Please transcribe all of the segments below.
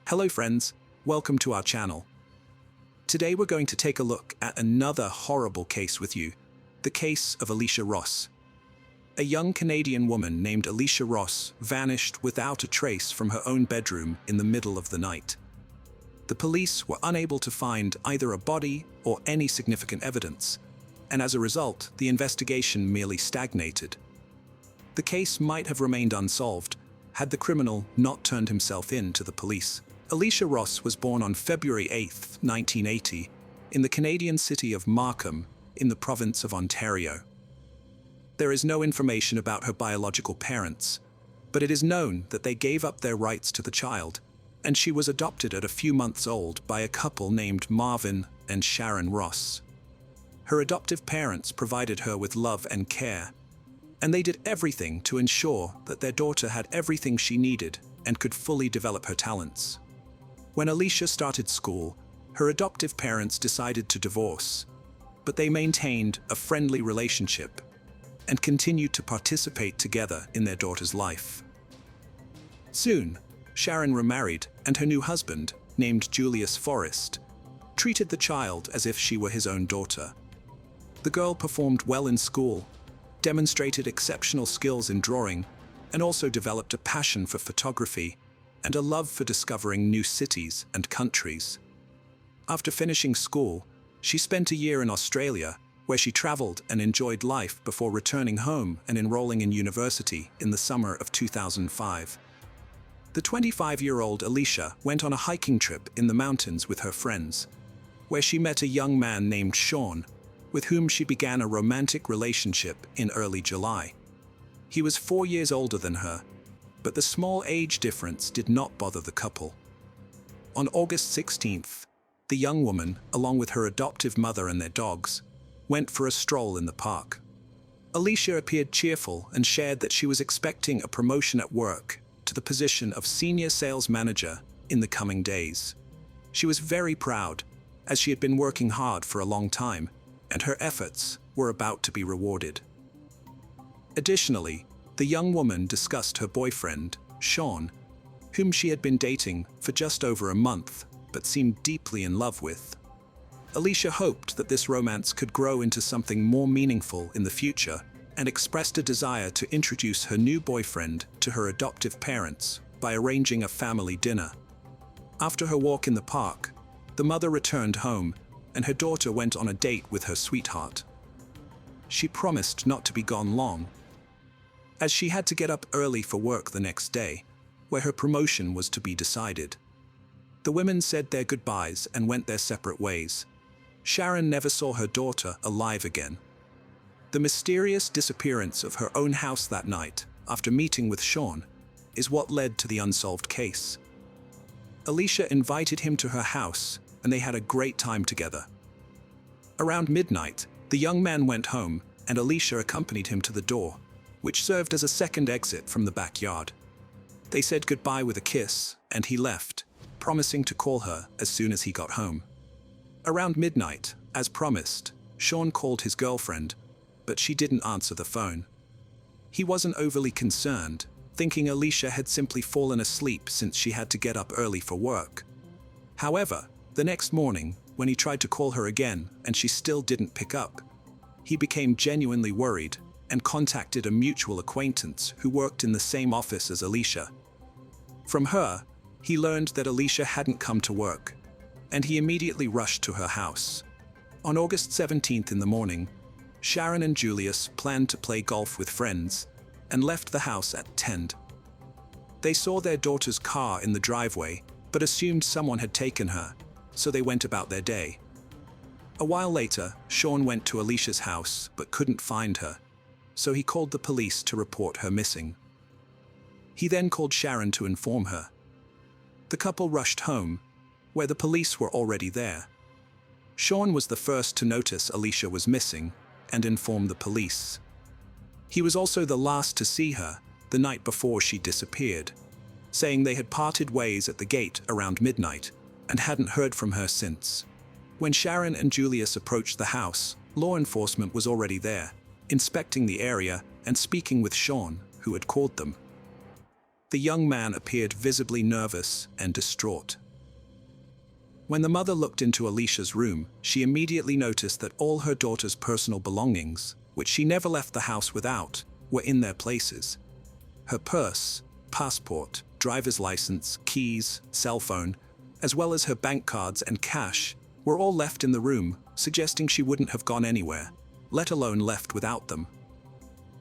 Hello friends, welcome to our channel. Today we're going to take a look at another horrible case with you, the case of Alicia Ross. A young Canadian woman named Alicia Ross vanished without a trace from her own bedroom in the middle of the night. The police were unable to find either a body or any significant evidence, and as a result, the investigation merely stagnated. The case might have remained unsolved had the criminal not turned himself in to the police. Alicia Ross was born on February 8, 1980, in the Canadian city of Markham, in the province of Ontario. There is no information about her biological parents, but it is known that they gave up their rights to the child, and she was adopted at a few months old by a couple named Marvin and Sharon Ross. Her adoptive parents provided her with love and care, and they did everything to ensure that their daughter had everything she needed and could fully develop her talents. When Alicia started school, her adoptive parents decided to divorce, but they maintained a friendly relationship and continued to participate together in their daughter's life. Soon, Sharon remarried, and her new husband, named Julius Forrest, treated the child as if she were his own daughter. The girl performed well in school, demonstrated exceptional skills in drawing, and also developed a passion for photography and a love for discovering new cities and countries. After finishing school, she spent a year in Australia, where she traveled and enjoyed life before returning home and enrolling in university in the summer of 2005. The 25-year-old Alicia went on a hiking trip in the mountains with her friends, where she met a young man named Sean, with whom she began a romantic relationship in early July. He was 4 years older than her, but the small age difference did not bother the couple. On August 16th, the young woman, along with her adoptive mother and their dogs, went for a stroll in the park. Alicia appeared cheerful and shared that she was expecting a promotion at work to the position of senior sales manager in the coming days. She was very proud, as she had been working hard for a long time, and her efforts were about to be rewarded. Additionally, the young woman discussed her boyfriend, Sean, whom she had been dating for just over a month, but seemed deeply in love with. Alicia hoped that this romance could grow into something more meaningful in the future, and expressed a desire to introduce her new boyfriend to her adoptive parents by arranging a family dinner. After her walk in the park, the mother returned home, and her daughter went on a date with her sweetheart. She promised not to be gone long, as she had to get up early for work the next day, where her promotion was to be decided. The women said their goodbyes and went their separate ways. Sharon never saw her daughter alive again. The mysterious disappearance of her own house that night, after meeting with Sean, is what led to the unsolved case. Alicia invited him to her house, and they had a great time together. Around midnight, the young man went home, and Alicia accompanied him to the door, which served as a second exit from the backyard. They said goodbye with a kiss, and he left, promising to call her as soon as he got home. Around midnight, as promised, Sean called his girlfriend, but she didn't answer the phone. He wasn't overly concerned, thinking Alicia had simply fallen asleep since she had to get up early for work. However, the next morning, when he tried to call her again and she still didn't pick up, he became genuinely worried and contacted a mutual acquaintance who worked in the same office as Alicia. From her, he learned that Alicia hadn't come to work, and he immediately rushed to her house. On August 17th in the morning, Sharon and Julius planned to play golf with friends and left the house at 10. They saw their daughter's car in the driveway, but assumed someone had taken her, so they went about their day. A while later, Sean went to Alicia's house but couldn't find her, so he called the police to report her missing. He then called Sharon to inform her. The couple rushed home, where the police were already there. Sean was the first to notice Alicia was missing and inform the police. He was also the last to see her the night before she disappeared, saying they had parted ways at the gate around midnight and hadn't heard from her since. When Sharon and Julius approached the house, law enforcement was already there, inspecting the area and speaking with Sean, who had called them. The young man appeared visibly nervous and distraught. When the mother looked into Alicia's room, she immediately noticed that all her daughter's personal belongings, which she never left the house without, were in their places. Her purse, passport, driver's license, keys, cell phone, as well as her bank cards and cash, were all left in the room, suggesting she wouldn't have gone anywhere, let alone left without them.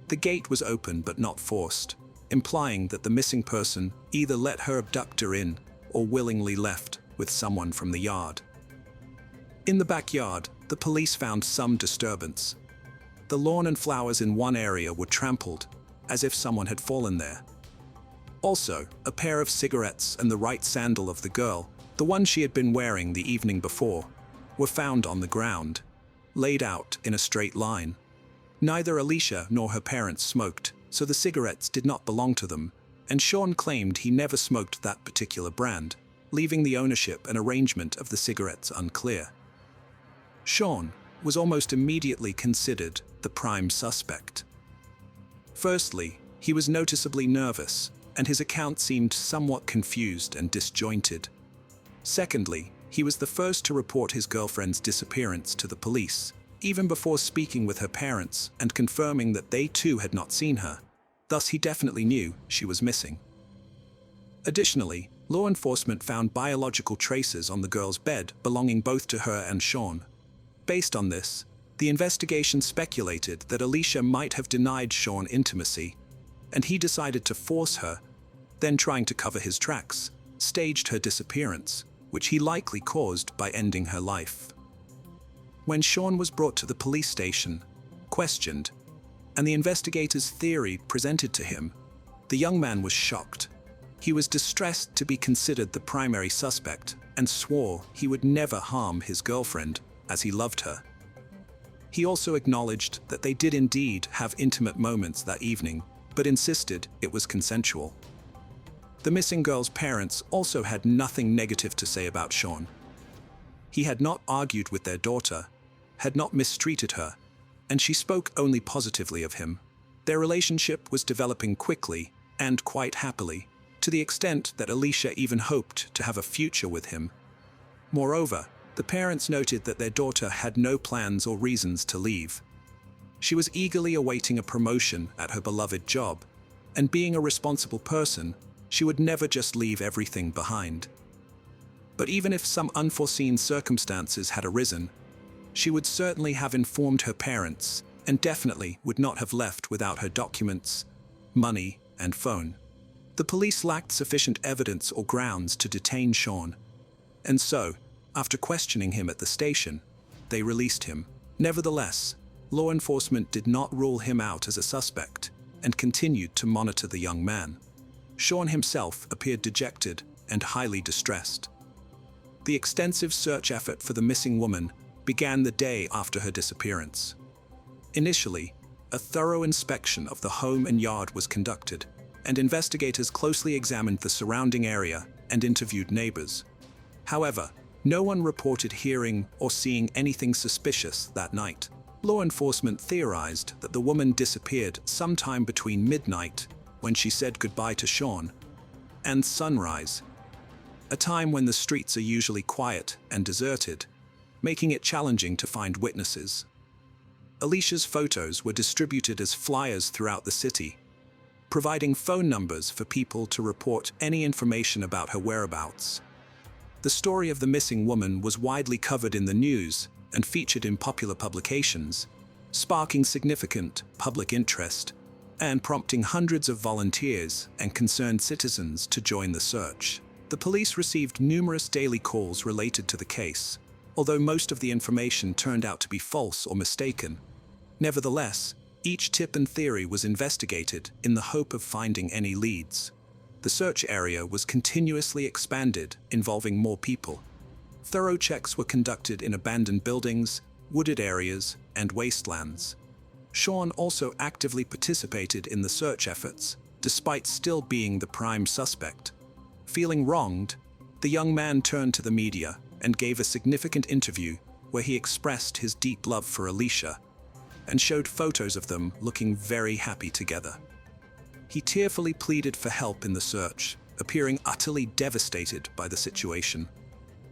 The gate was open but not forced, implying that the missing person either let her abductor in or willingly left with someone from the yard. In the backyard, the police found some disturbance. The lawn and flowers in one area were trampled, as if someone had fallen there. Also, a pair of cigarettes and the right sandal of the girl, the one she had been wearing the evening before, were found on the ground, laid out in a straight line. Neither Alicia nor her parents smoked, so the cigarettes did not belong to them, and Sean claimed he never smoked that particular brand, leaving the ownership and arrangement of the cigarettes unclear. Sean was almost immediately considered the prime suspect. Firstly, he was noticeably nervous, and his account seemed somewhat confused and disjointed. Secondly, he was the first to report his girlfriend's disappearance to the police, even before speaking with her parents and confirming that they too had not seen her. Thus, he definitely knew she was missing. Additionally, law enforcement found biological traces on the girl's bed belonging both to her and Sean. Based on this, the investigation speculated that Alicia might have denied Sean intimacy, and he decided to force her, then trying to cover his tracks, staged her disappearance, which he likely caused by ending her life. When Sean was brought to the police station, questioned, and the investigator's theory presented to him, the young man was shocked. He was distressed to be considered the primary suspect and swore he would never harm his girlfriend, as he loved her. He also acknowledged that they did indeed have intimate moments that evening, but insisted it was consensual. The missing girl's parents also had nothing negative to say about Sean. He had not argued with their daughter, had not mistreated her, and she spoke only positively of him. Their relationship was developing quickly and quite happily, to the extent that Alicia even hoped to have a future with him. Moreover, the parents noted that their daughter had no plans or reasons to leave. She was eagerly awaiting a promotion at her beloved job, and being a responsible person, she would never just leave everything behind. But even if some unforeseen circumstances had arisen, she would certainly have informed her parents and definitely would not have left without her documents, money, and phone. The police lacked sufficient evidence or grounds to detain Sean, and so, after questioning him at the station, they released him. Nevertheless, law enforcement did not rule him out as a suspect and continued to monitor the young man. Sean himself appeared dejected and highly distressed. The extensive search effort for the missing woman began the day after her disappearance. Initially, a thorough inspection of the home and yard was conducted, and investigators closely examined the surrounding area and interviewed neighbors. However, no one reported hearing or seeing anything suspicious that night. Law enforcement theorized that the woman disappeared sometime between midnight, when she said goodbye to Sean, and sunrise, a time when the streets are usually quiet and deserted, making it challenging to find witnesses. Alicia's photos were distributed as flyers throughout the city, providing phone numbers for people to report any information about her whereabouts. The story of the missing woman was widely covered in the news and featured in popular publications, sparking significant public interest and prompting hundreds of volunteers and concerned citizens to join the search. The police received numerous daily calls related to the case, although most of the information turned out to be false or mistaken. Nevertheless, each tip and theory was investigated in the hope of finding any leads. The search area was continuously expanded, involving more people. Thorough checks were conducted in abandoned buildings, wooded areas, and wastelands. Sean also actively participated in the search efforts, despite still being the prime suspect. Feeling wronged, the young man turned to the media and gave a significant interview where he expressed his deep love for Alicia and showed photos of them looking very happy together. He tearfully pleaded for help in the search, appearing utterly devastated by the situation.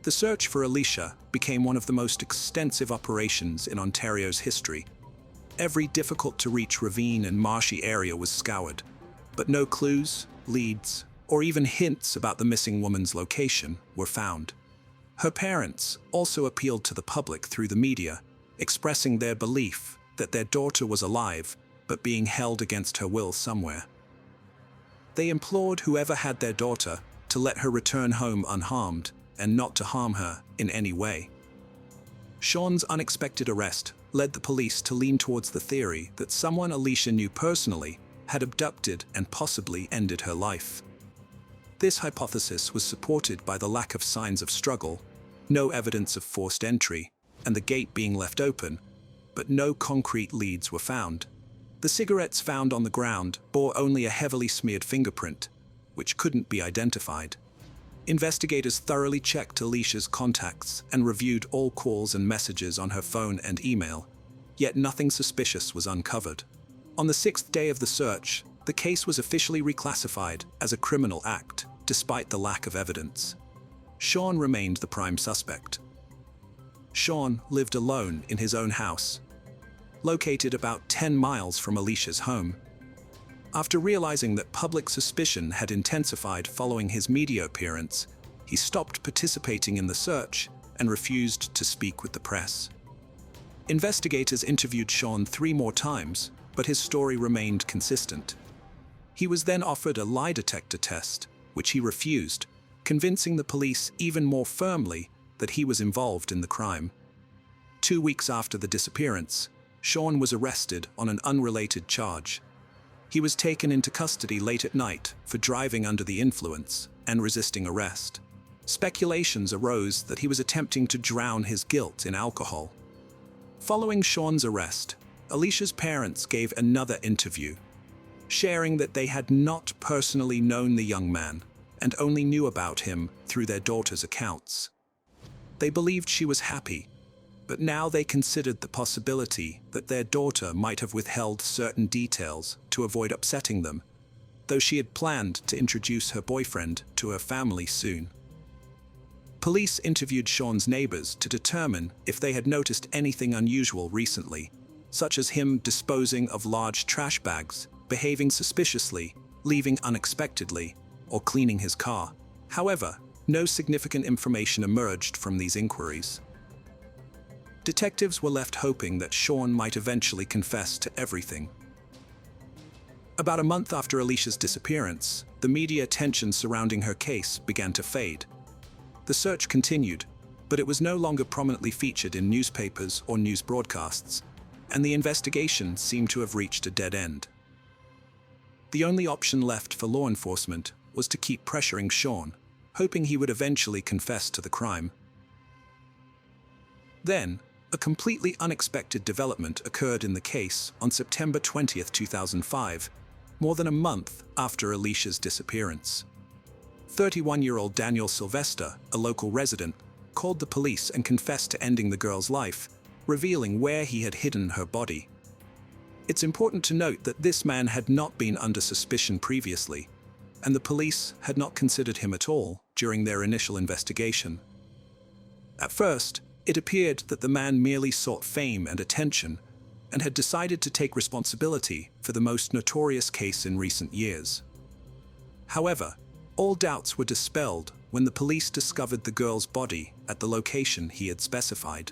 The search for Alicia became one of the most extensive operations in Ontario's history. Every difficult-to-reach ravine and marshy area was scoured, but no clues, leads, or even hints about the missing woman's location were found. Her parents also appealed to the public through the media, expressing their belief that their daughter was alive but being held against her will somewhere. They implored whoever had their daughter to let her return home unharmed and not to harm her in any way. Sean's unexpected arrest led the police to lean towards the theory that someone Alicia knew personally had abducted and possibly ended her life. This hypothesis was supported by the lack of signs of struggle, no evidence of forced entry, and the gate being left open, but no concrete leads were found. The cigarettes found on the ground bore only a heavily smeared fingerprint, which couldn't be identified. Investigators thoroughly checked Alicia's contacts and reviewed all calls and messages on her phone and email, yet nothing suspicious was uncovered. On the 6th day of the search, the case was officially reclassified as a criminal act, despite the lack of evidence. Sean remained the prime suspect. Sean lived alone in his own house, located about 10 miles from Alicia's home. After realizing that public suspicion had intensified following his media appearance, he stopped participating in the search and refused to speak with the press. Investigators interviewed Sean 3 more times, but his story remained consistent. He was then offered a lie detector test, which he refused, convincing the police even more firmly that he was involved in the crime. 2 weeks after the disappearance, Sean was arrested on an unrelated charge. He was taken into custody late at night for driving under the influence and resisting arrest. Speculations arose that he was attempting to drown his guilt in alcohol. Following Sean's arrest, Alicia's parents gave another interview, sharing that they had not personally known the young man and only knew about him through their daughter's accounts. They believed she was happy, but now they considered the possibility that their daughter might have withheld certain details to avoid upsetting them, though she had planned to introduce her boyfriend to her family soon. Police interviewed Sean's neighbors to determine if they had noticed anything unusual recently, such as him disposing of large trash bags, behaving suspiciously, leaving unexpectedly, or cleaning his car. However, no significant information emerged from these inquiries. Detectives were left hoping that Sean might eventually confess to everything. About a month after Alicia's disappearance, the media attention surrounding her case began to fade. The search continued, but it was no longer prominently featured in newspapers or news broadcasts, and the investigation seemed to have reached a dead end. The only option left for law enforcement was to keep pressuring Sean, hoping he would eventually confess to the crime. Then, a completely unexpected development occurred in the case on September 20, 2005, more than a month after Alicia's disappearance. 31-year-old Daniel Sylvester, a local resident, called the police and confessed to ending the girl's life, revealing where he had hidden her body. It's important to note that this man had not been under suspicion previously, and the police had not considered him at all during their initial investigation. At first, it appeared that the man merely sought fame and attention, and had decided to take responsibility for the most notorious case in recent years. However, all doubts were dispelled when the police discovered the girl's body at the location he had specified.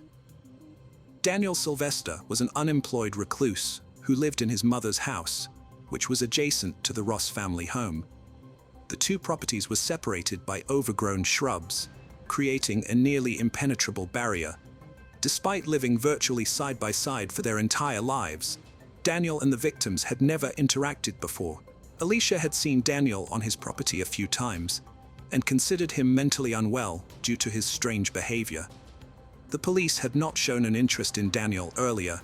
Daniel Sylvester was an unemployed recluse who lived in his mother's house, which was adjacent to the Ross family home. The two properties were separated by overgrown shrubs, creating a nearly impenetrable barrier. Despite living virtually side by side for their entire lives, Daniel and the victims had never interacted before. Alicia had seen Daniel on his property a few times and considered him mentally unwell due to his strange behavior. The police had not shown an interest in Daniel earlier,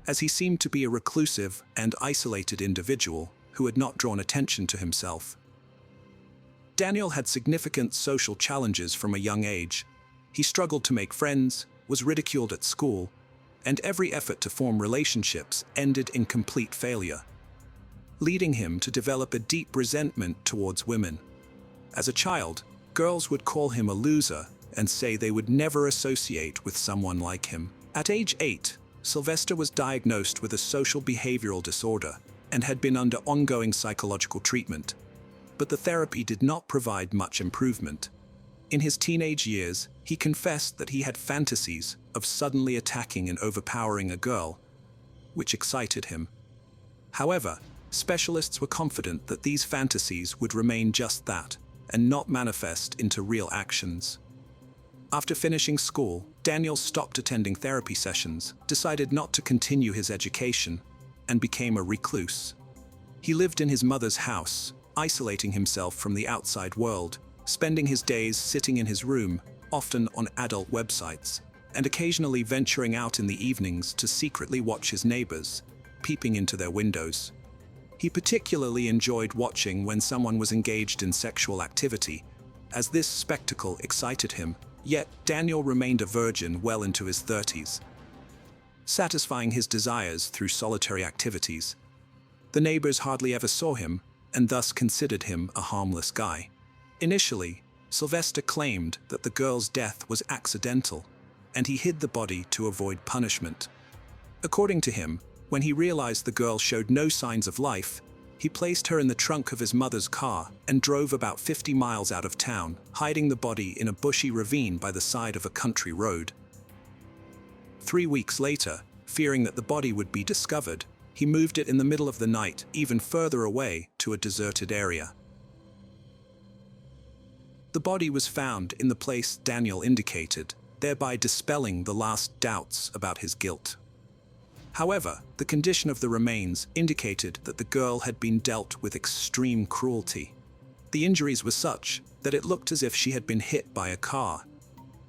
as he seemed to be a reclusive and isolated individual who had not drawn attention to himself. Daniel had significant social challenges from a young age. He struggled to make friends, was ridiculed at school, and every effort to form relationships ended in complete failure, leading him to develop a deep resentment towards women. As a child, girls would call him a loser and say they would never associate with someone like him. At age 8, Sylvester was diagnosed with a social behavioral disorder and had been under ongoing psychological treatment. But the therapy did not provide much improvement. In his teenage years, he confessed that he had fantasies of suddenly attacking and overpowering a girl, which excited him. However, specialists were confident that these fantasies would remain just that, and not manifest into real actions. After finishing school, Daniel stopped attending therapy sessions, decided not to continue his education, and became a recluse. He lived in his mother's house, isolating himself from the outside world, spending his days sitting in his room, often on adult websites, and occasionally venturing out in the evenings to secretly watch his neighbors, peeping into their windows. He particularly enjoyed watching when someone was engaged in sexual activity, as this spectacle excited him, yet Daniel remained a virgin well into his 30s, satisfying his desires through solitary activities. The neighbors hardly ever saw him, and thus considered him a harmless guy. Initially, Sylvester claimed that the girl's death was accidental, and he hid the body to avoid punishment. According to him, when he realized the girl showed no signs of life, he placed her in the trunk of his mother's car and drove about 50 miles out of town, hiding the body in a bushy ravine by the side of a country road. 3 weeks later, fearing that the body would be discovered, he moved it in the middle of the night, even further away, to a deserted area. The body was found in the place Daniel indicated, thereby dispelling the last doubts about his guilt. However, the condition of the remains indicated that the girl had been dealt with extreme cruelty. The injuries were such that it looked as if she had been hit by a car.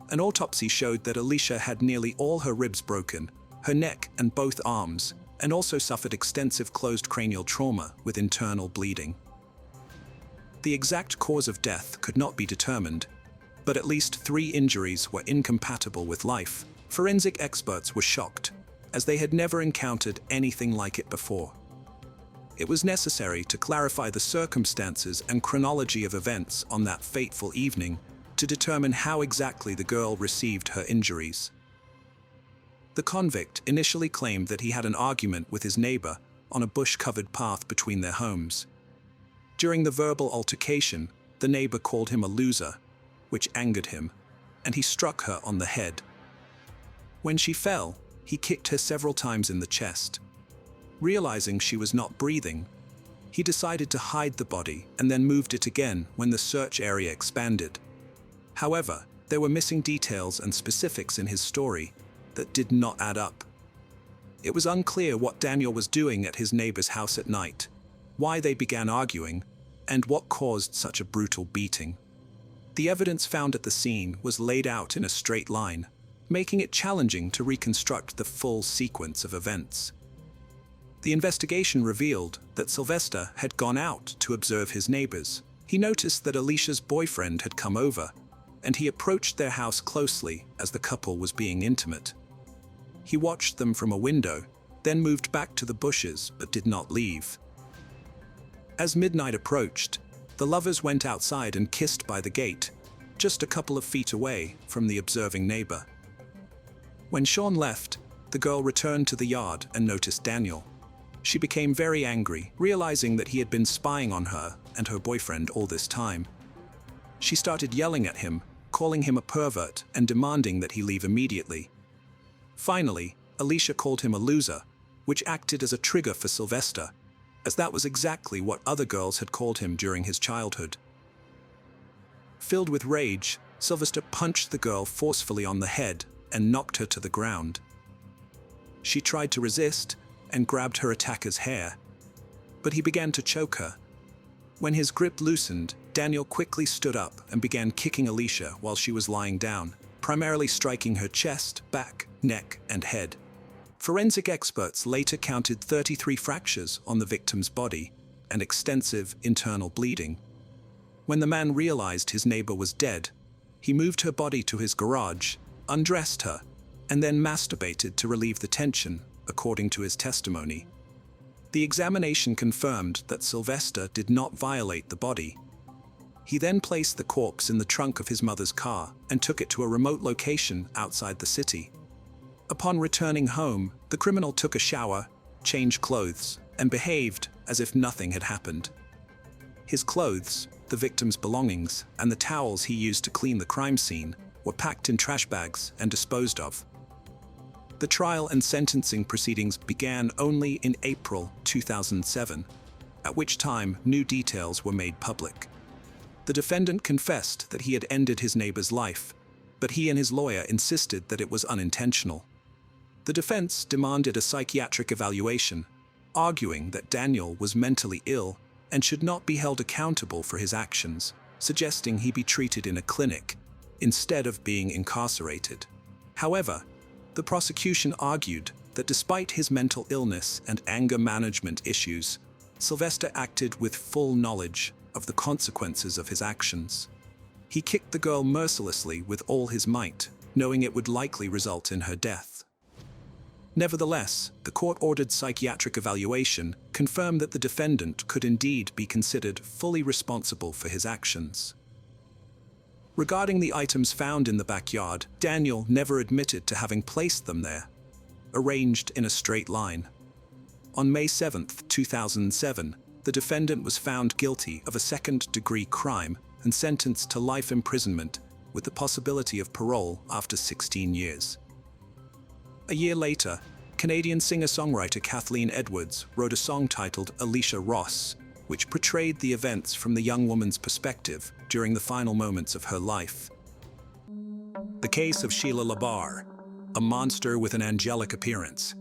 An autopsy showed that Alicia had nearly all her ribs broken, her neck and both arms, and also suffered extensive closed cranial trauma with internal bleeding. The exact cause of death could not be determined, but at least 3 injuries were incompatible with life. Forensic experts were shocked, as they had never encountered anything like it before. It was necessary to clarify the circumstances and chronology of events on that fateful evening to determine how exactly the girl received her injuries. The convict initially claimed that he had an argument with his neighbor on a bush-covered path between their homes. During the verbal altercation, the neighbor called him a loser, which angered him, and he struck her on the head. When she fell, he kicked her several times in the chest. Realizing she was not breathing, he decided to hide the body and then moved it again when the search area expanded. However, there were missing details and specifics in his story that did not add up. It was unclear what Daniel was doing at his neighbor's house at night, why they began arguing, and what caused such a brutal beating. The evidence found at the scene was laid out in a straight line, making it challenging to reconstruct the full sequence of events. The investigation revealed that Sylvester had gone out to observe his neighbors. He noticed that Alicia's boyfriend had come over, and he approached their house closely as the couple was being intimate. He watched them from a window, then moved back to the bushes but did not leave. As midnight approached, the lovers went outside and kissed by the gate, just a couple of feet away from the observing neighbor. When Sean left, the girl returned to the yard and noticed Daniel. She became very angry, realizing that he had been spying on her and her boyfriend all this time. She started yelling at him, calling him a pervert and demanding that he leave immediately. Finally, Alicia called him a loser, which acted as a trigger for Sylvester, as that was exactly what other girls had called him during his childhood. Filled with rage, Sylvester punched the girl forcefully on the head and knocked her to the ground. She tried to resist and grabbed her attacker's hair, but he began to choke her. When his grip loosened, Daniel quickly stood up and began kicking Alicia while she was lying down, primarily striking her chest, back, neck, and head. Forensic experts later counted 33 fractures on the victim's body and extensive internal bleeding. When the man realized his neighbor was dead, he moved her body to his garage, undressed her, and then masturbated to relieve the tension, according to his testimony. The examination confirmed that Sylvester did not violate the body. He then placed the corpse in the trunk of his mother's car and took it to a remote location outside the city. Upon returning home, the criminal took a shower, changed clothes, and behaved as if nothing had happened. His clothes, the victim's belongings, and the towels he used to clean the crime scene were packed in trash bags and disposed of. The trial and sentencing proceedings began only in April 2007, at which time new details were made public. The defendant confessed that he had ended his neighbor's life, but he and his lawyer insisted that it was unintentional. The defense demanded a psychiatric evaluation, arguing that Daniel was mentally ill and should not be held accountable for his actions, suggesting he be treated in a clinic instead of being incarcerated. However, the prosecution argued that despite his mental illness and anger management issues, Sylvester acted with full knowledge of the consequences of his actions. He kicked the girl mercilessly with all his might, knowing it would likely result in her death. Nevertheless, the court-ordered psychiatric evaluation confirmed that the defendant could indeed be considered fully responsible for his actions. Regarding the items found in the backyard, Daniel never admitted to having placed them there, arranged in a straight line. On May 7, 2007, the defendant was found guilty of a second-degree crime and sentenced to life imprisonment with the possibility of parole after 16 years. A year later, Canadian singer-songwriter Kathleen Edwards wrote a song titled Alicia Ross, which portrayed the events from the young woman's perspective during the final moments of her life. The case of Sheila LaBarre, a monster with an angelic appearance.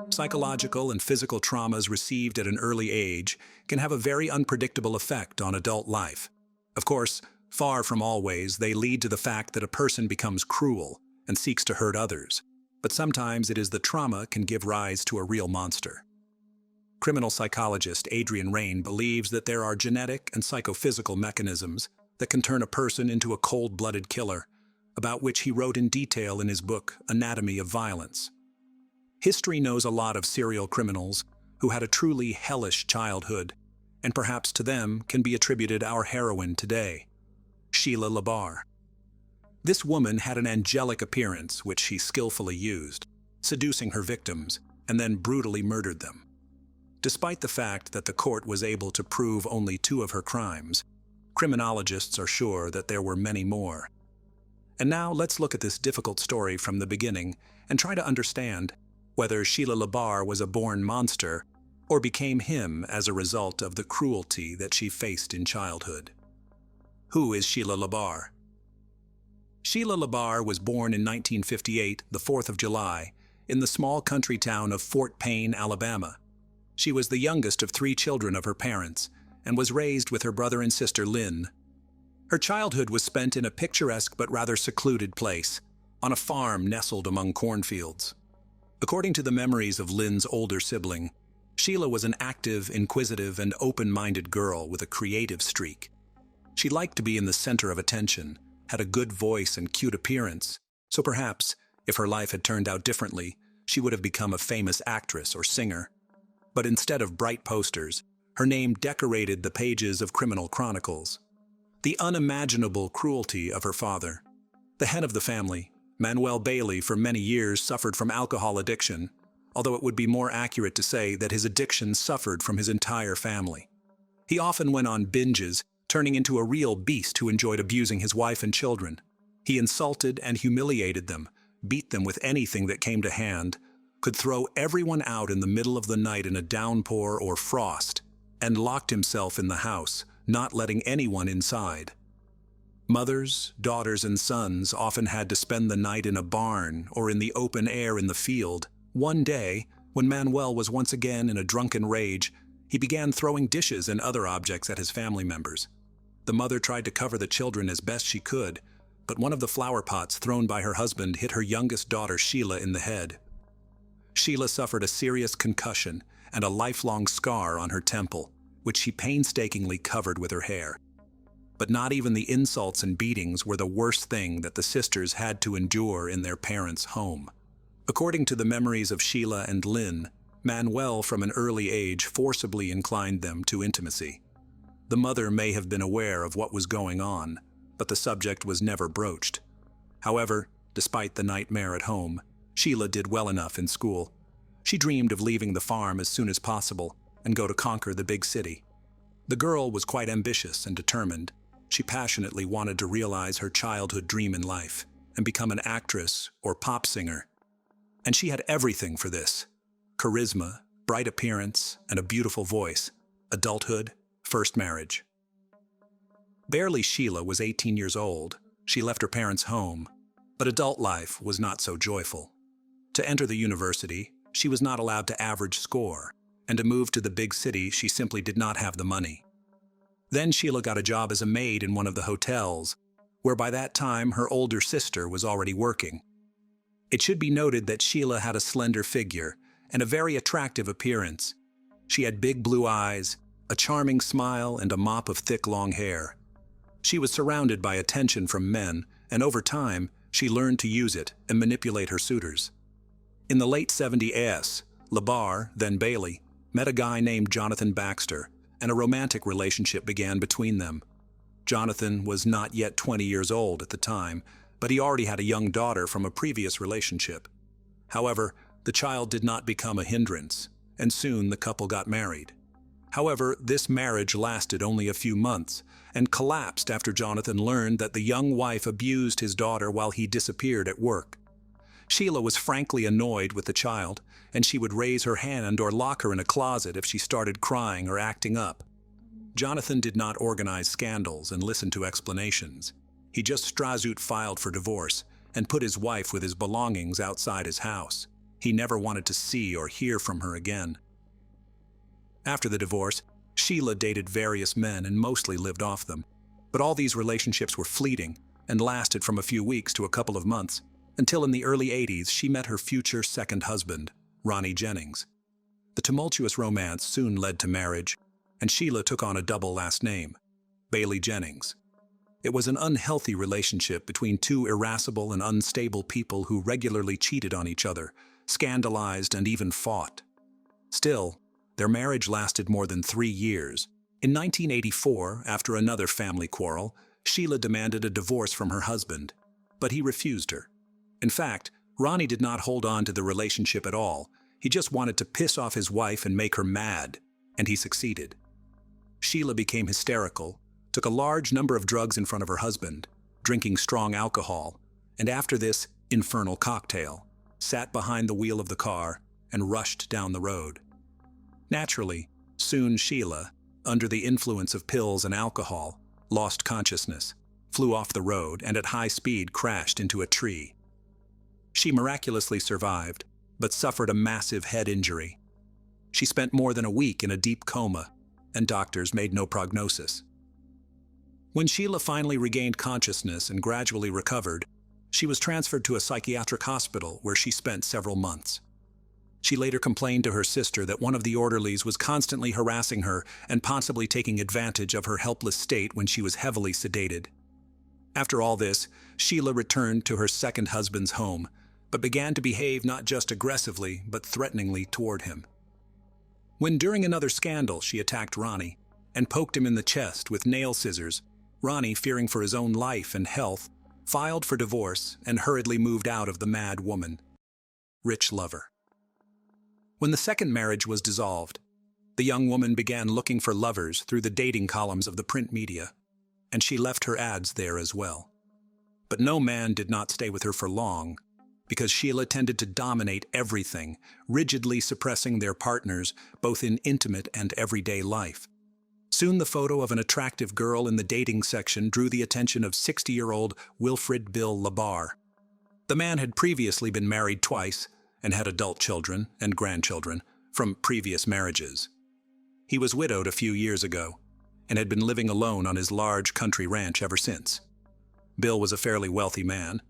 Psychological and physical traumas received at an early age can have a very unpredictable effect on adult life. Of course, far from always, they lead to the fact that a person becomes cruel and seeks to hurt others. But sometimes it is the trauma can give rise to a real monster. Criminal psychologist Adrian Raine believes that there are genetic and psychophysical mechanisms that can turn a person into a cold-blooded killer, about which he wrote in detail in his book, Anatomy of Violence. History knows a lot of serial criminals who had a truly hellish childhood, and perhaps to them can be attributed our heroine today, Sheila LaBarre. This woman had an angelic appearance which she skillfully used, seducing her victims and then brutally murdered them. Despite the fact that the court was able to prove only 2 of her crimes, criminologists are sure that there were many more. And now let's look at this difficult story from the beginning and try to understand whether Sheila LaBarre was a born monster or became him as a result of the cruelty that she faced in childhood. Who is Sheila LaBarre? Sheila LaBarre was born in 1958, the 4th of July, in the small country town of Fort Payne, Alabama. She was the youngest of 3 children of her parents and was raised with her brother and sister Lynn. Her childhood was spent in a picturesque but rather secluded place, on a farm nestled among cornfields. According to the memories of Lynn's older sibling, Sheila was an active, inquisitive, and open-minded girl with a creative streak. She liked to be in the center of attention, had a good voice and cute appearance, so perhaps, if her life had turned out differently, she would have become a famous actress or singer. But instead of bright posters, her name decorated the pages of criminal chronicles. The unimaginable cruelty of her father. The head of the family, Manuel Bailey, for many years suffered from alcohol addiction, although it would be more accurate to say that his addiction suffered from his entire family. He often went on binges, turning into a real beast who enjoyed abusing his wife and children. He insulted and humiliated them, beat them with anything that came to hand, could throw everyone out in the middle of the night in a downpour or frost, and locked himself in the house, not letting anyone inside. Mothers, daughters, and sons often had to spend the night in a barn or in the open air in the field. One day, when Manuel was once again in a drunken rage, he began throwing dishes and other objects at his family members. The mother tried to cover the children as best she could, but one of the flower pots thrown by her husband hit her youngest daughter Sheila in the head. Sheila suffered a serious concussion and a lifelong scar on her temple, which she painstakingly covered with her hair. But not even the insults and beatings were the worst thing that the sisters had to endure in their parents' home. According to the memories of Sheila and Lynn, Manuel from an early age forcibly inclined them to intimacy. The mother may have been aware of what was going on, but the subject was never broached. However, despite the nightmare at home, Sheila did well enough in school. She dreamed of leaving the farm as soon as possible and go to conquer the big city. The girl was quite ambitious and determined. She passionately wanted to realize her childhood dream in life and become an actress or pop singer. And she had everything for this: charisma, bright appearance, and a beautiful voice. Adulthood, first marriage. Barely Sheila was 18 years old. She left her parents' home, but adult life was not so joyful. To enter the university, she was not allowed to average score, and to move to the big city, she simply did not have the money. Then Sheila got a job as a maid in one of the hotels, where by that time her older sister was already working. It should be noted that Sheila had a slender figure and a very attractive appearance. She had big blue eyes, a charming smile, and a mop of thick long hair. She was surrounded by attention from men, and over time, she learned to use it and manipulate her suitors. In the late 70s, LeBar, then Bailey, met a guy named Jonathan Baxter, and a romantic relationship began between them. Jonathan was not yet 20 years old at the time, but he already had a young daughter from a previous relationship. However, the child did not become a hindrance, and soon the couple got married. However, this marriage lasted only a few months and collapsed after Jonathan learned that the young wife abused his daughter while he disappeared at work. Sheila was frankly annoyed with the child, and she would raise her hand or lock her in a closet if she started crying or acting up. Jonathan did not organize scandals and listen to explanations. He just Strazoot filed for divorce and put his wife with his belongings outside his house. He never wanted to see or hear from her again. After the divorce, Sheila dated various men and mostly lived off them. But all these relationships were fleeting and lasted from a few weeks to a couple of months, until in the early 80s she met her future second husband, Ronnie Jennings. The tumultuous romance soon led to marriage, and Sheila took on a double last name, Bailey Jennings. It was an unhealthy relationship between two irascible and unstable people who regularly cheated on each other, scandalized, and even fought. Still, their marriage lasted more than 3 years. In 1984, after another family quarrel, Sheila demanded a divorce from her husband, but he refused her. In fact, Ronnie did not hold on to the relationship at all. He just wanted to piss off his wife and make her mad, and he succeeded. Sheila became hysterical, took a large number of drugs in front of her husband, drinking strong alcohol, and after this infernal cocktail, sat behind the wheel of the car and rushed down the road. Naturally, soon Sheila, under the influence of pills and alcohol, lost consciousness, flew off the road, and at high speed crashed into a tree. She miraculously survived, but suffered a massive head injury. She spent more than a week in a deep coma, and doctors made no prognosis. When Sheila finally regained consciousness and gradually recovered, she was transferred to a psychiatric hospital where she spent several months. She later complained to her sister that one of the orderlies was constantly harassing her and possibly taking advantage of her helpless state when she was heavily sedated. After all this, Sheila returned to her second husband's home, but began to behave not just aggressively, but threateningly toward him. When during another scandal she attacked Ronnie and poked him in the chest with nail scissors, Ronnie, fearing for his own life and health, filed for divorce and hurriedly moved out of the mad woman. Rich lover. When the second marriage was dissolved, the young woman began looking for lovers through the dating columns of the print media, and she left her ads there as well. But no man did not stay with her for long, because Sheila tended to dominate everything, rigidly suppressing their partners both in intimate and everyday life. Soon the photo of an attractive girl in the dating section drew the attention of 60-year-old Wilfred Bill LeBar. The man had previously been married twice and had adult children and grandchildren from previous marriages. He was widowed a few years ago and had been living alone on his large country ranch ever since. Bill was a fairly wealthy man.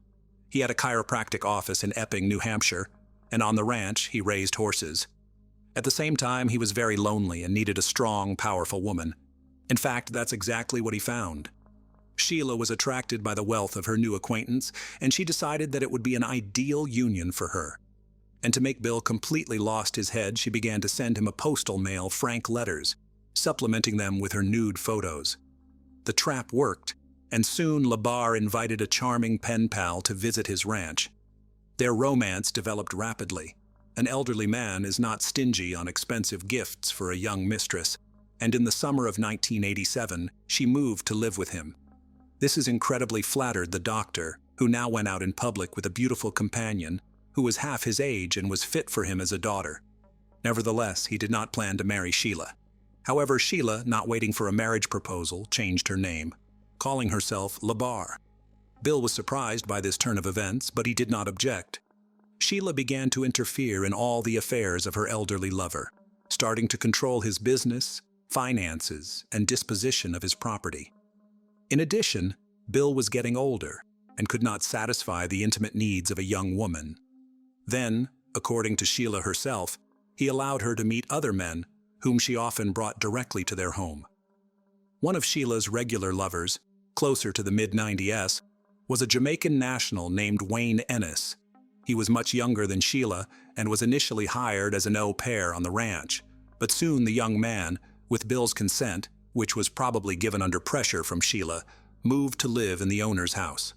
He had a chiropractic office in Epping, New Hampshire, and on the ranch he raised horses. At the same time, he was very lonely and needed a strong, powerful woman. In fact, that's exactly what he found. Sheila was attracted by the wealth of her new acquaintance, and she decided that it would be an ideal union for her. And to make Bill completely lost his head, she began to send him a postal mail frank letters, supplementing them with her nude photos. The trap worked, and soon Labar invited a charming pen pal to visit his ranch. Their romance developed rapidly. An elderly man is not stingy on expensive gifts for a young mistress, and in the summer of 1987, she moved to live with him. This has incredibly flattered the doctor, who now went out in public with a beautiful companion who was half his age and was fit for him as a daughter. Nevertheless, he did not plan to marry Sheila. However, Sheila, not waiting for a marriage proposal, changed her name, calling herself Labar. Bill was surprised by this turn of events, but he did not object. Sheila began to interfere in all the affairs of her elderly lover, starting to control his business, finances, and disposition of his property. In addition, Bill was getting older and could not satisfy the intimate needs of a young woman. Then, according to Sheila herself, he allowed her to meet other men, whom she often brought directly to their home. One of Sheila's regular lovers, closer to the mid-90s, was a Jamaican national named Wayne Ennis. He was much younger than Sheila and was initially hired as an au pair on the ranch, but soon the young man, with Bill's consent, which was probably given under pressure from Sheila, moved to live in the owner's house.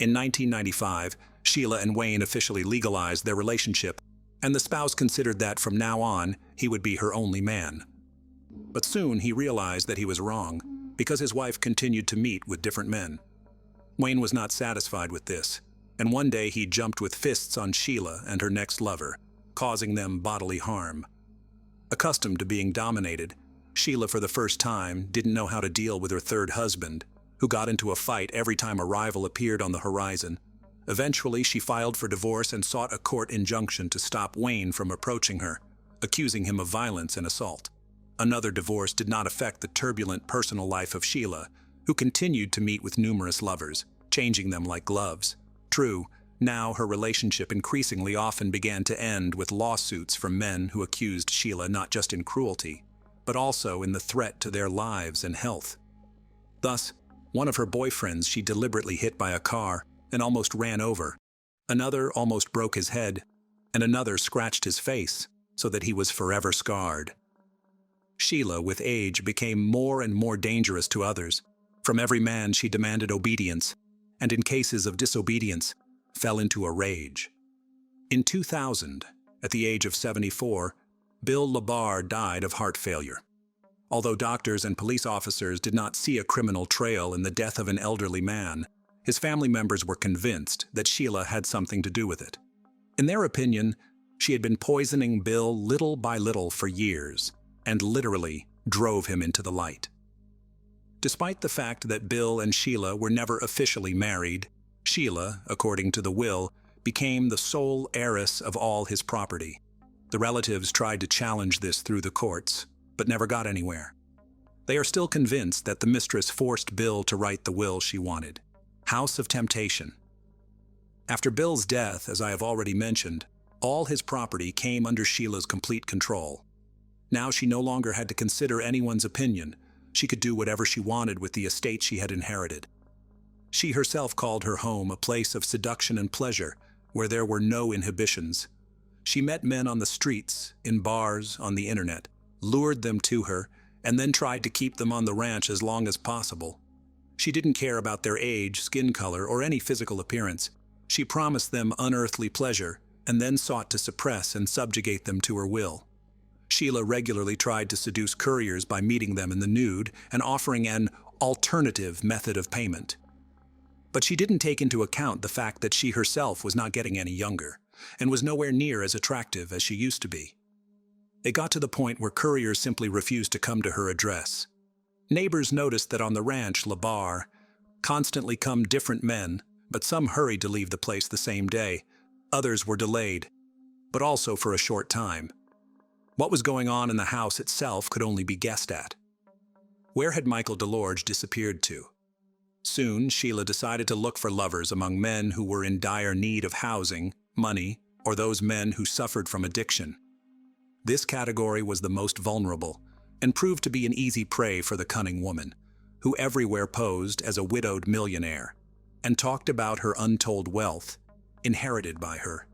In 1995, Sheila and Wayne officially legalized their relationship, and the spouse considered that from now on, he would be her only man. But soon he realized that he was wrong, because his wife continued to meet with different men. Wayne was not satisfied with this, and one day he jumped with fists on Sheila and her next lover, causing them bodily harm. Accustomed to being dominated, Sheila for the first time didn't know how to deal with her third husband, who got into a fight every time a rival appeared on the horizon. Eventually, she filed for divorce and sought a court injunction to stop Wayne from approaching her, accusing him of violence and assault. Another divorce did not affect the turbulent personal life of Sheila, who continued to meet with numerous lovers, changing them like gloves. True, now her relationship increasingly often began to end with lawsuits from men who accused Sheila not just in cruelty, but also in the threat to their lives and health. Thus, one of her boyfriends she deliberately hit by a car and almost ran over. Another almost broke his head, and another scratched his face so that he was forever scarred. Sheila, with age, became more and more dangerous to others. From every man she demanded obedience, and in cases of disobedience, fell into a rage. In 2000, at the age of 74, Bill Labar died of heart failure. Although doctors and police officers did not see a criminal trail in the death of an elderly man, his family members were convinced that Sheila had something to do with it. In their opinion, she had been poisoning Bill little by little for years, and literally drove him into the light. Despite the fact that Bill and Sheila were never officially married, Sheila, according to the will, became the sole heiress of all his property. The relatives tried to challenge this through the courts, but never got anywhere. They are still convinced that the mistress forced Bill to write the will she wanted. House of Temptation. After Bill's death, as I have already mentioned, all his property came under Sheila's complete control. Now she no longer had to consider anyone's opinion. She could do whatever she wanted with the estate she had inherited. She herself called her home a place of seduction and pleasure, where there were no inhibitions. She met men on the streets, in bars, on the internet, lured them to her, and then tried to keep them on the ranch as long as possible. She didn't care about their age, skin color, or any physical appearance. She promised them unearthly pleasure, and then sought to suppress and subjugate them to her will. Sheila regularly tried to seduce couriers by meeting them in the nude and offering an alternative method of payment. But she didn't take into account the fact that she herself was not getting any younger, and was nowhere near as attractive as she used to be. It got to the point where couriers simply refused to come to her address. Neighbors noticed that on the ranch, Labar, constantly come different men, but some hurried to leave the place the same day. Others were delayed, but also for a short time. What was going on in the house itself could only be guessed at. Where had Michael DeLorge disappeared to? Soon, Sheila decided to look for lovers among men who were in dire need of housing, money, or those men who suffered from addiction. This category was the most vulnerable, and proved to be an easy prey for the cunning woman, who everywhere posed as a widowed millionaire, and talked about her untold wealth, inherited by her.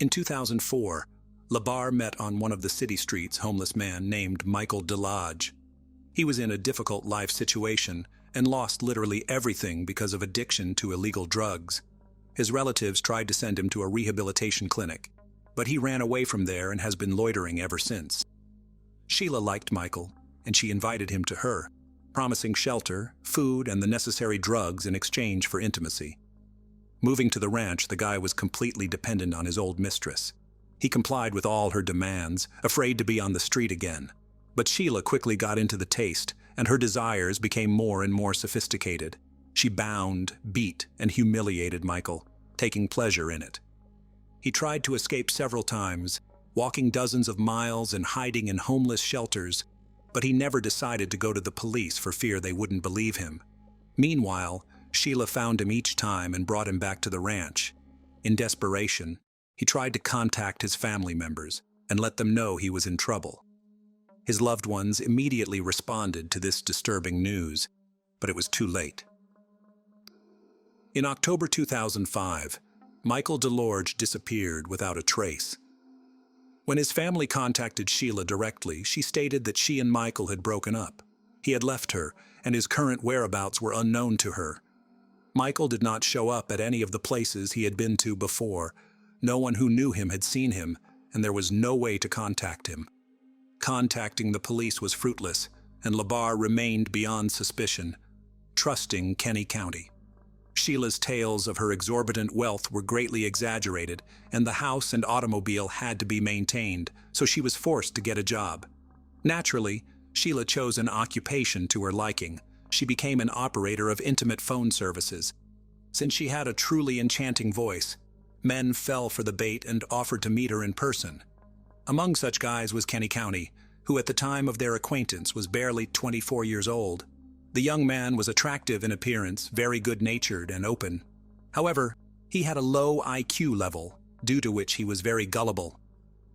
In 2004, Labar met on one of the city streets homeless man named Michael Delage. He was in a difficult life situation and lost literally everything because of addiction to illegal drugs. His relatives tried to send him to a rehabilitation clinic, but he ran away from there and has been loitering ever since. Sheila liked Michael, and she invited him to her, promising shelter, food, and the necessary drugs in exchange for intimacy. Moving to the ranch, the guy was completely dependent on his old mistress. He complied with all her demands, afraid to be on the street again. But Sheila quickly got into the taste, and her desires became more and more sophisticated. She bound, beat, and humiliated Michael, taking pleasure in it. He tried to escape several times, walking dozens of miles and hiding in homeless shelters, but he never decided to go to the police for fear they wouldn't believe him. Meanwhile, Sheila found him each time and brought him back to the ranch. In desperation, he tried to contact his family members and let them know he was in trouble. His loved ones immediately responded to this disturbing news, but it was too late. In October 2005, Michael Delage disappeared without a trace. When his family contacted Sheila directly, she stated that she and Michael had broken up. He had left her, and his current whereabouts were unknown to her. Michael did not show up at any of the places he had been to before. No one who knew him had seen him, and there was no way to contact him. Contacting the police was fruitless, and Labar remained beyond suspicion, trusting Kenny County. Sheila's tales of her exorbitant wealth were greatly exaggerated, and the house and automobile had to be maintained, so she was forced to get a job. Naturally, Sheila chose an occupation to her liking. She became an operator of intimate phone services. Since she had a truly enchanting voice, men fell for the bait and offered to meet her in person. Among such guys was Kenny County, who at the time of their acquaintance was barely 24 years old. The young man was attractive in appearance, very good-natured and open. However, he had a low IQ level, due to which he was very gullible.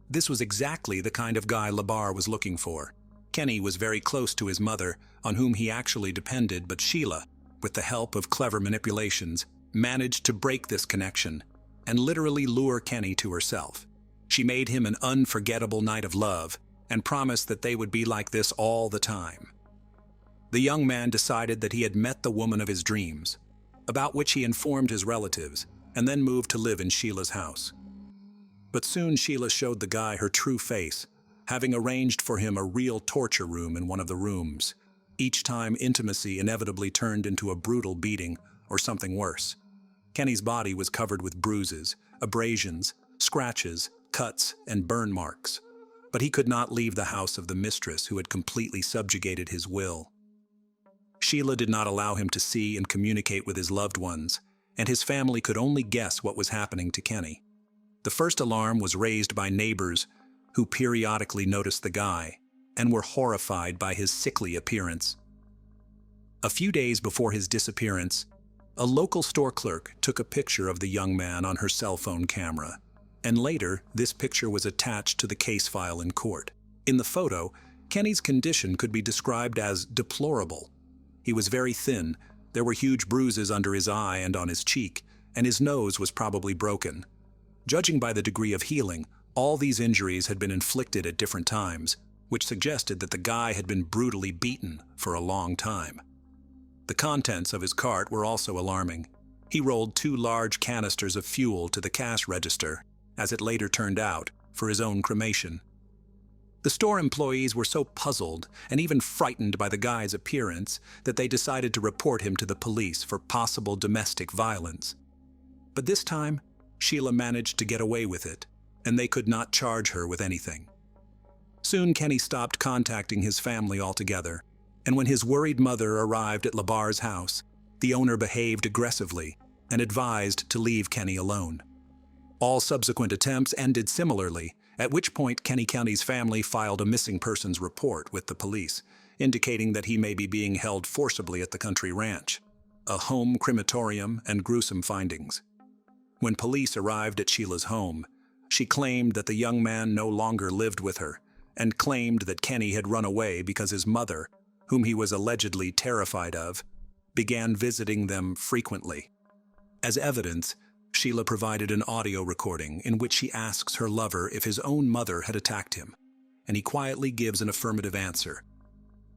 This was exactly the kind of guy Labar was looking for. Kenny was very close to his mother, on whom he actually depended, but Sheila, with the help of clever manipulations, managed to break this connection and literally lure Kenny to herself. She made him an unforgettable night of love and promised that they would be like this all the time. The young man decided that he had met the woman of his dreams, about which he informed his relatives, and then moved to live in Sheila's house. But soon Sheila showed the guy her true face, having arranged for him a real torture room in one of the rooms. Each time, intimacy inevitably turned into a brutal beating or something worse. Kenny's body was covered with bruises, abrasions, scratches, cuts, and burn marks. But he could not leave the house of the mistress who had completely subjugated his will. Sheila did not allow him to see and communicate with his loved ones, and his family could only guess what was happening to Kenny. The first alarm was raised by neighbors who periodically noticed the guy and were horrified by his sickly appearance. A few days before his disappearance, a local store clerk took a picture of the young man on her cell phone camera, and later this picture was attached to the case file in court. In the photo, Kenny's condition could be described as deplorable. He was very thin, there were huge bruises under his eye and on his cheek, and his nose was probably broken. Judging by the degree of healing, all these injuries had been inflicted at different times, which suggested that the guy had been brutally beaten for a long time. The contents of his cart were also alarming. He rolled 2 large canisters of fuel to the cash register, as it later turned out, for his own cremation. The store employees were so puzzled and even frightened by the guy's appearance that they decided to report him to the police for possible domestic violence. But this time, Sheila managed to get away with it, and they could not charge her with anything. Soon Kenny stopped contacting his family altogether, and when his worried mother arrived at Labar's house, the owner behaved aggressively and advised to leave Kenny alone. All subsequent attempts ended similarly, at which point Kenny County's family filed a missing persons report with the police, indicating that he may be being held forcibly at the country ranch, a home crematorium, and gruesome findings. When police arrived at Sheila's home, she claimed that the young man no longer lived with her, and claimed that Kenny had run away because his mother, whom he was allegedly terrified of, began visiting them frequently. As evidence, Sheila provided an audio recording in which she asks her lover if his own mother had attacked him, and he quietly gives an affirmative answer.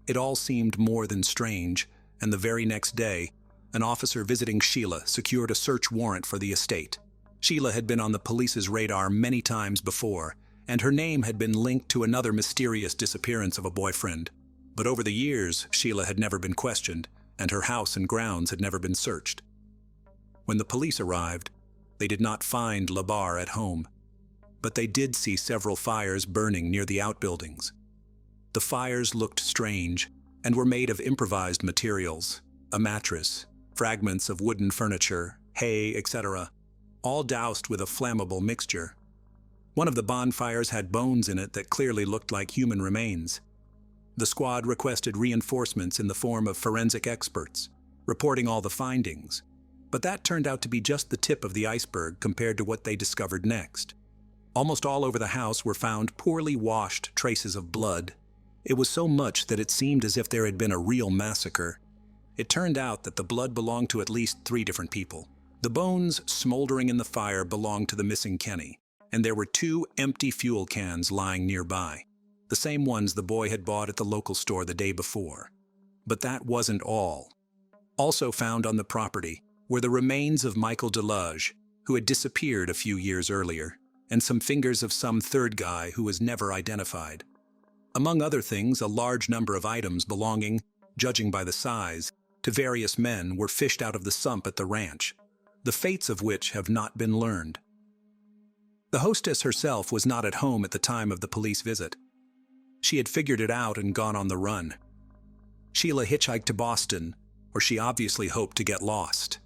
It all seemed more than strange, and the very next day, an officer visiting Sheila secured a search warrant for the estate. Sheila had been on the police's radar many times before, and her name had been linked to another mysterious disappearance of a boyfriend. But over the years, Sheila had never been questioned, and her house and grounds had never been searched. When the police arrived, they did not find Labar at home, but they did see several fires burning near the outbuildings. The fires looked strange and were made of improvised materials, a mattress, fragments of wooden furniture, hay, etc., all doused with a flammable mixture. One of the bonfires had bones in it that clearly looked like human remains. The squad requested reinforcements in the form of forensic experts, reporting all the findings, but that turned out to be just the tip of the iceberg compared to what they discovered next. Almost all over the house were found poorly washed traces of blood. It was so much that it seemed as if there had been a real massacre. It turned out that the blood belonged to at least 3 different people. The bones smoldering in the fire belonged to the missing Kenny, and there were 2 empty fuel cans lying nearby, the same ones the boy had bought at the local store the day before. But that wasn't all. Also found on the property were the remains of Michael Delage, who had disappeared a few years earlier, and some fingers of some third guy who was never identified. Among other things, a large number of items belonging, judging by the size, to various men were fished out of the sump at the ranch, the fates of which have not been learned. The hostess herself was not at home at the time of the police visit. She had figured it out and gone on the run. Sheila hitchhiked to Boston, where she obviously hoped to get lost.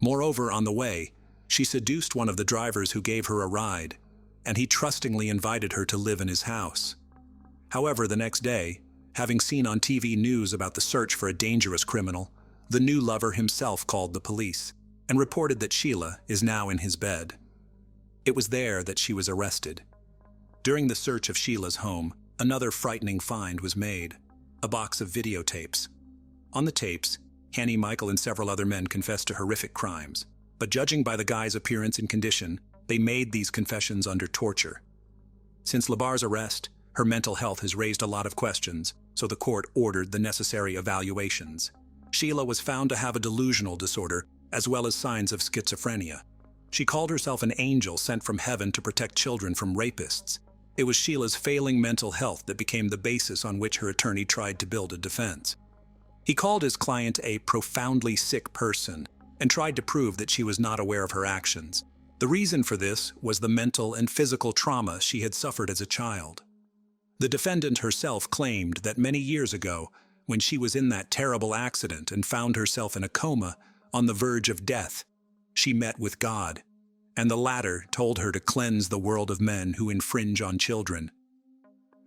Moreover, on the way, she seduced one of the drivers who gave her a ride, and he trustingly invited her to live in his house. However, the next day, having seen on TV news about the search for a dangerous criminal, the new lover himself called the police and reported that Sheila is now in his bed. It was there that she was arrested. During the search of Sheila's home, another frightening find was made: a box of videotapes. On the tapes, Kenny, Michael, and several other men confessed to horrific crimes, but judging by the guy's appearance and condition, they made these confessions under torture. Since Labar's arrest, her mental health has raised a lot of questions, so the court ordered the necessary evaluations. Sheila was found to have a delusional disorder, as well as signs of schizophrenia. She called herself an angel sent from heaven to protect children from rapists. It was Sheila's failing mental health that became the basis on which her attorney tried to build a defense. He called his client a profoundly sick person and tried to prove that she was not aware of her actions. The reason for this was the mental and physical trauma she had suffered as a child. The defendant herself claimed that many years ago, when she was in that terrible accident and found herself in a coma on the verge of death, she met with God, and the latter told her to cleanse the world of men who infringe on children.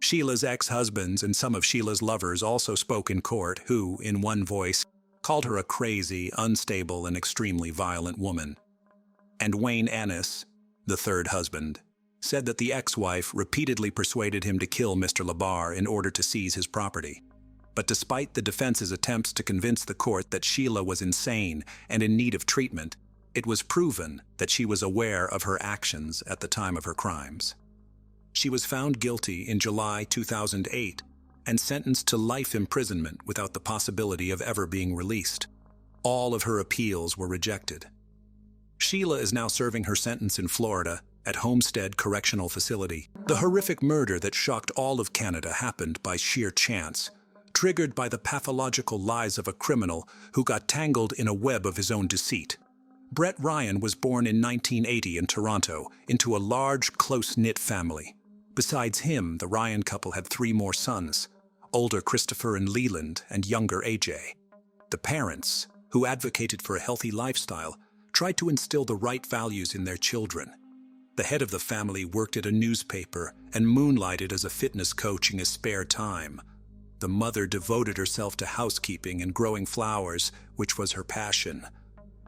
Sheila's ex-husbands and some of Sheila's lovers also spoke in court, who, in one voice, called her a crazy, unstable, and extremely violent woman. And Wayne Ennis, the third husband, said that the ex-wife repeatedly persuaded him to kill Mr. Labar in order to seize his property. But despite the defense's attempts to convince the court that Sheila was insane and in need of treatment, it was proven that she was aware of her actions at the time of her crimes. She was found guilty in July 2008 and sentenced to life imprisonment without the possibility of ever being released. All of her appeals were rejected. Sheila is now serving her sentence in Florida at Homestead Correctional Facility. The horrific murder that shocked all of Canada happened by sheer chance, triggered by the pathological lies of a criminal who got tangled in a web of his own deceit. Brett Ryan was born in 1980 in Toronto into a large, close-knit family. Besides him, the Ryan couple had 3 more sons, older Christopher and Leland and younger AJ. The parents, who advocated for a healthy lifestyle, tried to instill the right values in their children. The head of the family worked at a newspaper and moonlighted as a fitness coach in his spare time. The mother devoted herself to housekeeping and growing flowers, which was her passion.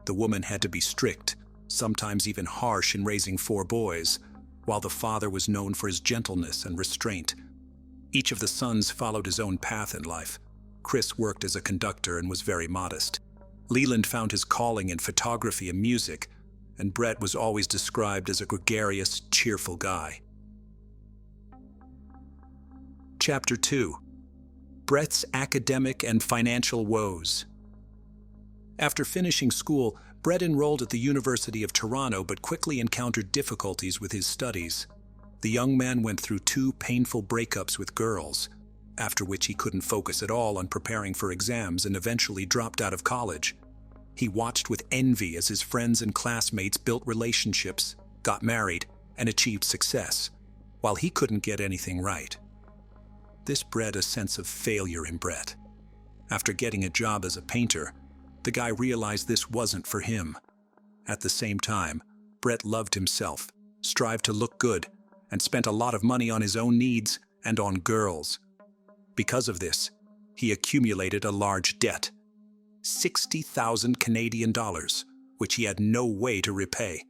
The woman had to be strict, sometimes even harsh, in raising 4 boys, while the father was known for his gentleness and restraint. Each of the sons followed his own path in life. Chris worked as a conductor and was very modest. Leland found his calling in photography and music, and Brett was always described as a gregarious, cheerful guy. Chapter 2. Brett's Academic and Financial Woes. After finishing school, Brett enrolled at the University of Toronto but quickly encountered difficulties with his studies. The young man went through 2 painful breakups with girls, after which he couldn't focus at all on preparing for exams and eventually dropped out of college. He watched with envy as his friends and classmates built relationships, got married, and achieved success, while he couldn't get anything right. This bred a sense of failure in Brett. After getting a job as a painter, the guy realized this wasn't for him. At the same time, Brett loved himself, strived to look good, and spent a lot of money on his own needs and on girls. Because of this, he accumulated a large debt, 60,000 Canadian dollars, which he had no way to repay.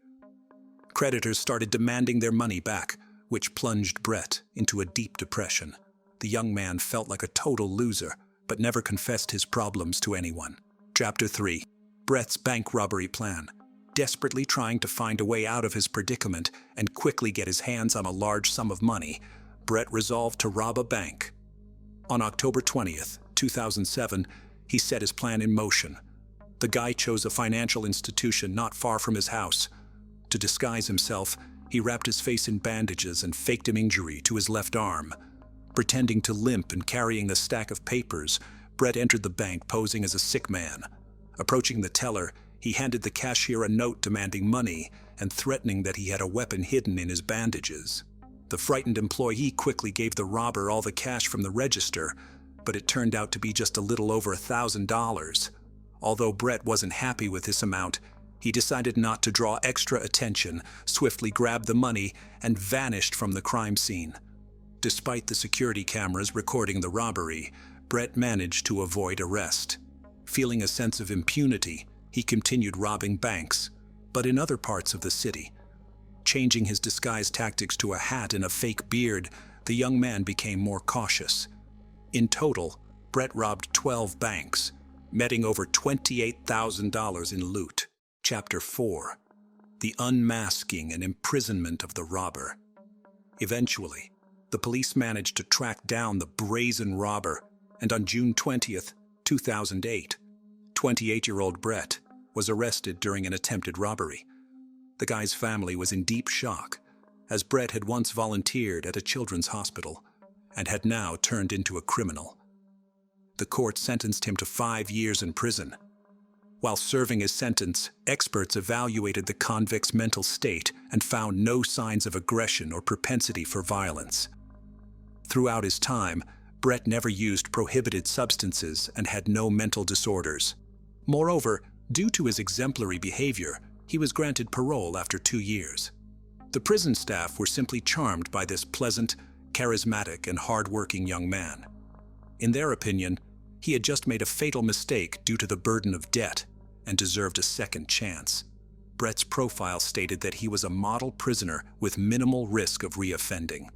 Creditors started demanding their money back, which plunged Brett into a deep depression. The young man felt like a total loser, but never confessed his problems to anyone. Chapter 3. Brett's Bank Robbery Plan. Desperately trying to find a way out of his predicament and quickly get his hands on a large sum of money, Brett resolved to rob a bank. On October 20th, 2007, he set his plan in motion. The guy chose a financial institution not far from his house. To disguise himself, he wrapped his face in bandages and faked an injury to his left arm. Pretending to limp and carrying a stack of papers, Brett entered the bank posing as a sick man. Approaching the teller, he handed the cashier a note demanding money and threatening that he had a weapon hidden in his bandages. The frightened employee quickly gave the robber all the cash from the register, but it turned out to be just a little over $1,000. Although Brett wasn't happy with this amount, he decided not to draw extra attention, swiftly grabbed the money, and vanished from the crime scene. Despite the security cameras recording the robbery, Brett managed to avoid arrest. Feeling a sense of impunity, he continued robbing banks, but in other parts of the city. Changing his disguise tactics to a hat and a fake beard, the young man became more cautious. In total, Brett robbed 12 banks, netting over $28,000 in loot. Chapter 4. The Unmasking and Imprisonment of the Robber. Eventually, the police managed to track down the brazen robber, and on June 20th, 2008, 28-year-old Brett was arrested during an attempted robbery. The guy's family was in deep shock, as Brett had once volunteered at a children's hospital and had now turned into a criminal. The court sentenced him to 5 years in prison. While serving his sentence, experts evaluated the convict's mental state and found no signs of aggression or propensity for violence. Throughout his time, Brett never used prohibited substances and had no mental disorders. Moreover, due to his exemplary behavior, he was granted parole after 2 years. The prison staff were simply charmed by this pleasant, charismatic, and hard-working young man. In their opinion, he had just made a fatal mistake due to the burden of debt and deserved a second chance. Brett's profile stated that he was a model prisoner with minimal risk of reoffending.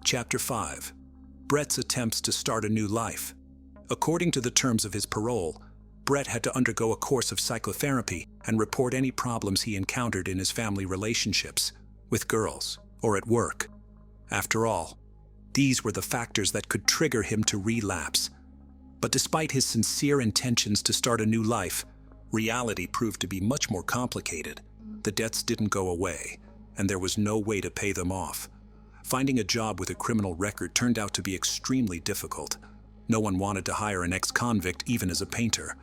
Chapter 5. Brett's Attempts to Start a New Life. According to the terms of his parole, Brett had to undergo a course of psychotherapy and report any problems he encountered in his family relationships, with girls, or at work. After all, these were the factors that could trigger him to relapse. But despite his sincere intentions to start a new life, reality proved to be much more complicated. The debts didn't go away, and there was no way to pay them off. Finding a job with a criminal record turned out to be extremely difficult. No one wanted to hire an ex-convict even as a painter.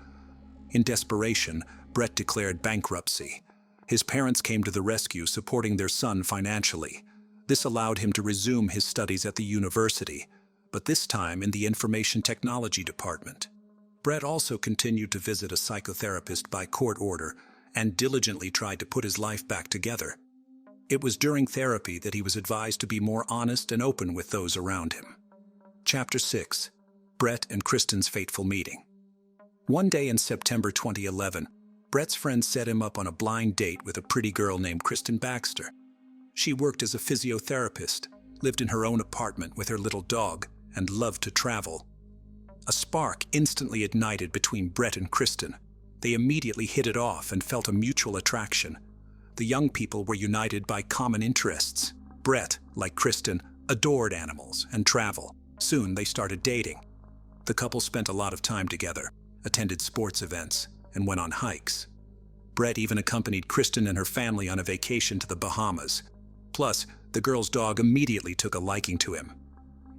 In desperation, Brett declared bankruptcy. His parents came to the rescue, supporting their son financially. This allowed him to resume his studies at the university, but this time in the information technology department. Brett also continued to visit a psychotherapist by court order and diligently tried to put his life back together. It was during therapy that he was advised to be more honest and open with those around him. Chapter 6. Brett and Kristen's Fateful Meeting. One day in September 2011, Brett's friends set him up on a blind date with a pretty girl named Kristen Baxter. She worked as a physiotherapist, lived in her own apartment with her little dog, and loved to travel. A spark instantly ignited between Brett and Kristen. They immediately hit it off and felt a mutual attraction. The young people were united by common interests. Brett, like Kristen, adored animals and travel. Soon they started dating. The couple spent a lot of time together, attended sports events, and went on hikes. Brett even accompanied Kristen and her family on a vacation to the Bahamas. Plus, the girl's dog immediately took a liking to him.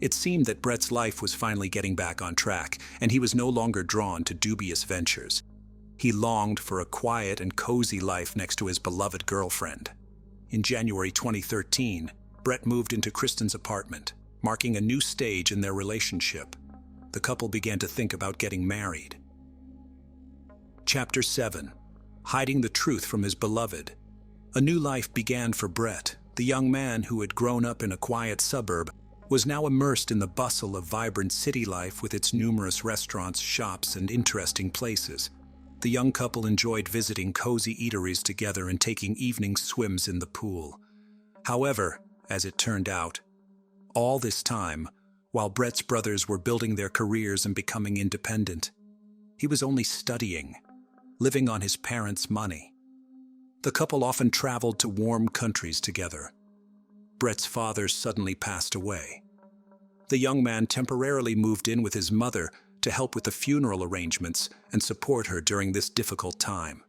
It seemed that Brett's life was finally getting back on track, and he was no longer drawn to dubious ventures. He longed for a quiet and cozy life next to his beloved girlfriend. In January 2013, Brett moved into Kristen's apartment, marking a new stage in their relationship. The couple began to think about getting married. Chapter 7. Hiding the truth from his beloved. A new life began for Brett. The young man who had grown up in a quiet suburb was now immersed in the bustle of vibrant city life with its numerous restaurants, shops, and interesting places. The young couple enjoyed visiting cozy eateries together and taking evening swims in the pool. However, as it turned out, all this time, while Brett's brothers were building their careers and becoming independent, he was only studying, living on his parents' money. The couple often traveled to warm countries together. Brett's father suddenly passed away. The young man temporarily moved in with his mother to help with the funeral arrangements and support her during this difficult time.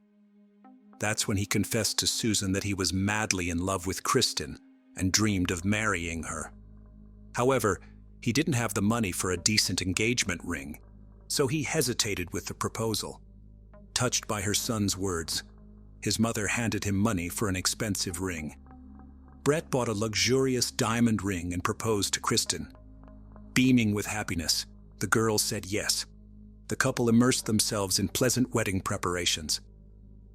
That's when he confessed to Susan that he was madly in love with Kristen and dreamed of marrying her. However, he didn't have the money for a decent engagement ring, so he hesitated with the proposal. Touched by her son's words, his mother handed him money for an expensive ring. Brett bought a luxurious diamond ring and proposed to Kristen. Beaming with happiness, the girl said yes. The couple immersed themselves in pleasant wedding preparations.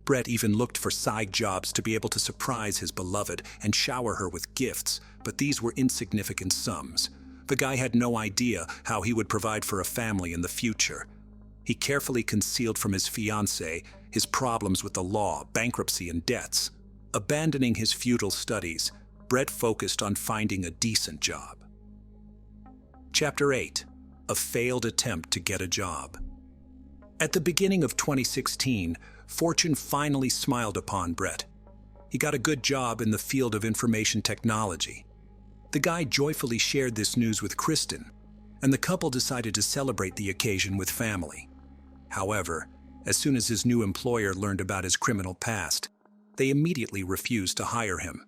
Brett even looked for side jobs to be able to surprise his beloved and shower her with gifts, but these were insignificant sums. The guy had no idea how he would provide for a family in the future. He carefully concealed from his fiancée his problems with the law, bankruptcy, and debts. Abandoning his futile studies, Brett focused on finding a decent job. Chapter 8. A failed attempt to get a job. At the beginning of 2016, fortune finally smiled upon Brett. He got a good job in the field of information technology. The guy joyfully shared this news with Kristen, and the couple decided to celebrate the occasion with family. However, as soon as his new employer learned about his criminal past, they immediately refused to hire him.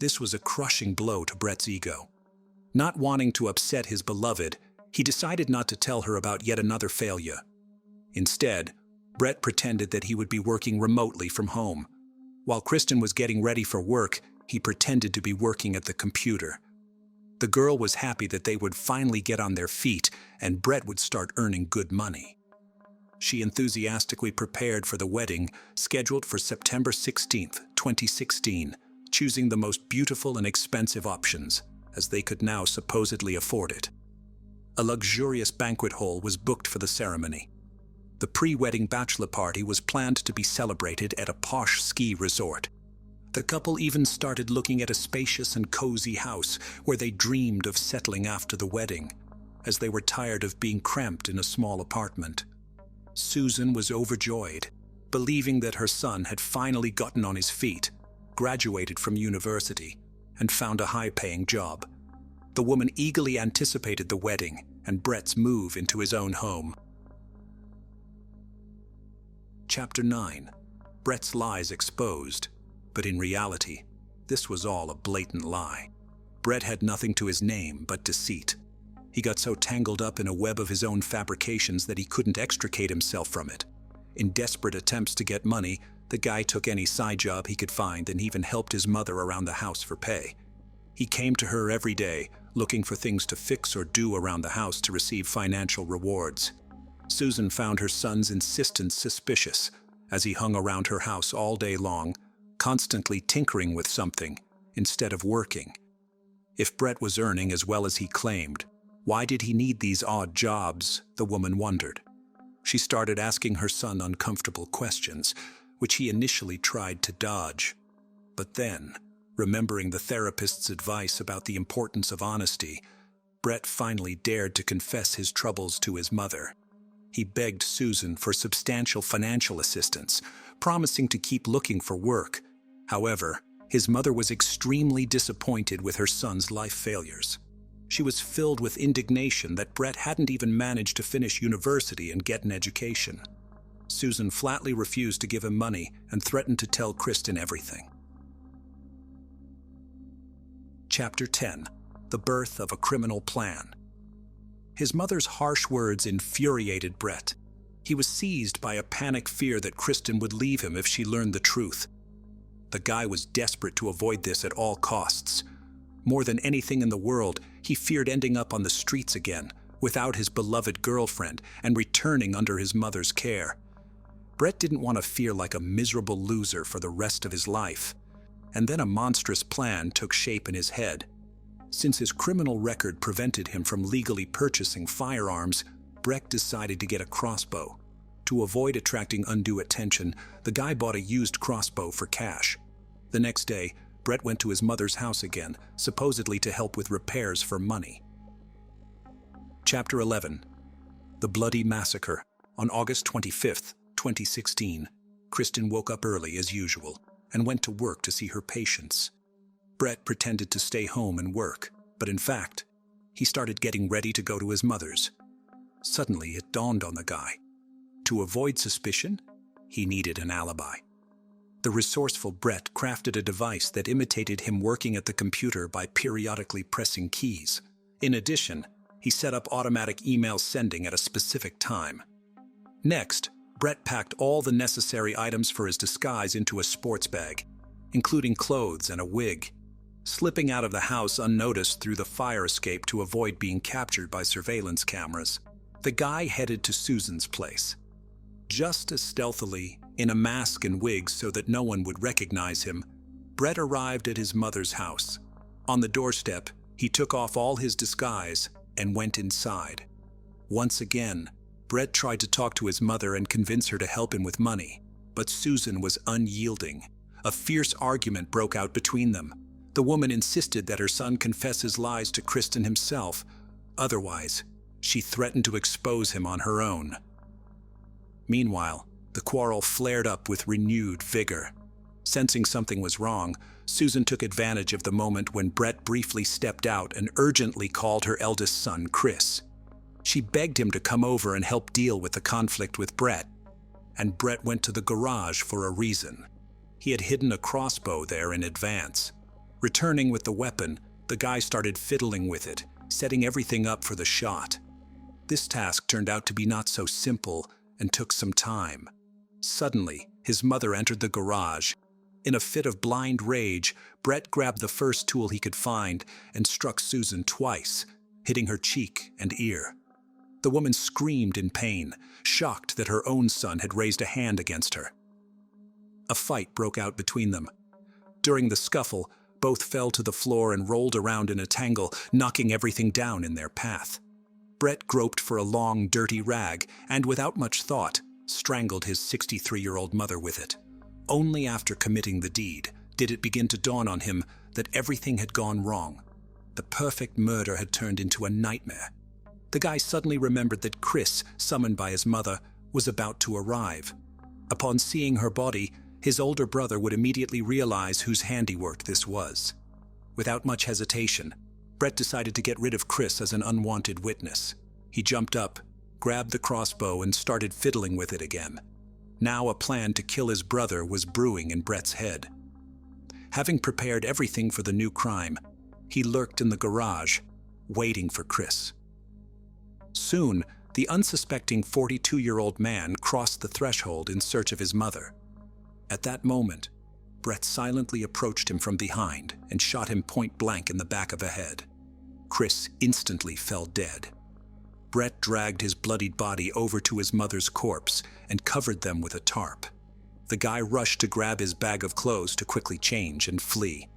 This was a crushing blow to Brett's ego. Not wanting to upset his beloved, he decided not to tell her about yet another failure. Instead, Brett pretended that he would be working remotely from home. While Kristen was getting ready for work, he pretended to be working at the computer. The girl was happy that they would finally get on their feet and Brett would start earning good money. She enthusiastically prepared for the wedding, scheduled for September 16, 2016, choosing the most beautiful and expensive options, as they could now supposedly afford it. A luxurious banquet hall was booked for the ceremony. The pre-wedding bachelor party was planned to be celebrated at a posh ski resort. The couple even started looking at a spacious and cozy house where they dreamed of settling after the wedding, as they were tired of being cramped in a small apartment. Susan was overjoyed, believing that her son had finally gotten on his feet, graduated from university, and found a high-paying job. The woman eagerly anticipated the wedding and Brett's move into his own home. Chapter 9. Brett's lies exposed. But in reality, this was all a blatant lie. Brett had nothing to his name but deceit. He got so tangled up in a web of his own fabrications that he couldn't extricate himself from it. In desperate attempts to get money, the guy took any side job he could find and even helped his mother around the house for pay. He came to her every day, looking for things to fix or do around the house to receive financial rewards. Susan found her son's insistence suspicious, as he hung around her house all day long, constantly tinkering with something instead of working. If Brett was earning as well as he claimed, why did he need these odd jobs, the woman wondered. She started asking her son uncomfortable questions, which he initially tried to dodge. But then, remembering the therapist's advice about the importance of honesty, Brett finally dared to confess his troubles to his mother. He begged Susan for substantial financial assistance, promising to keep looking for work, However, his mother was extremely disappointed with her son's life failures. She was filled with indignation that Brett hadn't even managed to finish university and get an education. Susan flatly refused to give him money and threatened to tell Kristen everything. Chapter 10. The Birth of a Criminal Plan. His mother's harsh words infuriated Brett. He was seized by a panic fear that Kristen would leave him if she learned the truth. The guy was desperate to avoid this at all costs. More than anything in the world, he feared ending up on the streets again, without his beloved girlfriend, and returning under his mother's care. Brett didn't want to feel like a miserable loser for the rest of his life. And then a monstrous plan took shape in his head. Since his criminal record prevented him from legally purchasing firearms, Brett decided to get a crossbow. To avoid attracting undue attention, the guy bought a used crossbow for cash. The next day, Brett went to his mother's house again, supposedly to help with repairs for money. Chapter 11. The Bloody Massacre. On August 25th, 2016, Kristen woke up early as usual and went to work to see her patients. Brett pretended to stay home and work, but in fact, he started getting ready to go to his mother's. Suddenly, it dawned on the guy. To avoid suspicion, he needed an alibi. The resourceful Brett crafted a device that imitated him working at the computer by periodically pressing keys. In addition, he set up automatic email sending at a specific time. Next, Brett packed all the necessary items for his disguise into a sports bag, including clothes and a wig. Slipping out of the house unnoticed through the fire escape to avoid being captured by surveillance cameras, the guy headed to Susan's place. Just as stealthily, in a mask and wig so that no one would recognize him, Brett arrived at his mother's house. On the doorstep, he took off all his disguise and went inside. Once again, Brett tried to talk to his mother and convince her to help him with money, but Susan was unyielding. A fierce argument broke out between them. The woman insisted that her son confess his lies to Kristen himself. Otherwise, she threatened to expose him on her own. Meanwhile, the quarrel flared up with renewed vigor. Sensing something was wrong, Susan took advantage of the moment when Brett briefly stepped out and urgently called her eldest son, Chris. She begged him to come over and help deal with the conflict with Brett. And Brett went to the garage for a reason. He had hidden a crossbow there in advance. Returning with the weapon, the guy started fiddling with it, setting everything up for the shot. This task turned out to be not so simple and took some time. Suddenly, his mother entered the garage. In a fit of blind rage, Brett grabbed the first tool he could find and struck Susan twice, hitting her cheek and ear. The woman screamed in pain, shocked that her own son had raised a hand against her. A fight broke out between them. During the scuffle, both fell to the floor and rolled around in a tangle, knocking everything down in their path. Brett groped for a long, dirty rag and, without much thought, strangled his 63-year-old mother with it. Only after committing the deed did it begin to dawn on him that everything had gone wrong. The perfect murder had turned into a nightmare. The guy suddenly remembered that Chris, summoned by his mother, was about to arrive. Upon seeing her body, his older brother would immediately realize whose handiwork this was. Without much hesitation, Brett decided to get rid of Chris as an unwanted witness. He jumped up, grabbed the crossbow, and started fiddling with it again. Now a plan to kill his brother was brewing in Brett's head. Having prepared everything for the new crime, he lurked in the garage, waiting for Chris. Soon, the unsuspecting 42-year-old man crossed the threshold in search of his mother. At that moment, Brett silently approached him from behind and shot him point-blank in the back of the head. Chris instantly fell dead. Brett dragged his bloodied body over to his mother's corpse and covered them with a tarp. The guy rushed to grab his bag of clothes to quickly change and flee.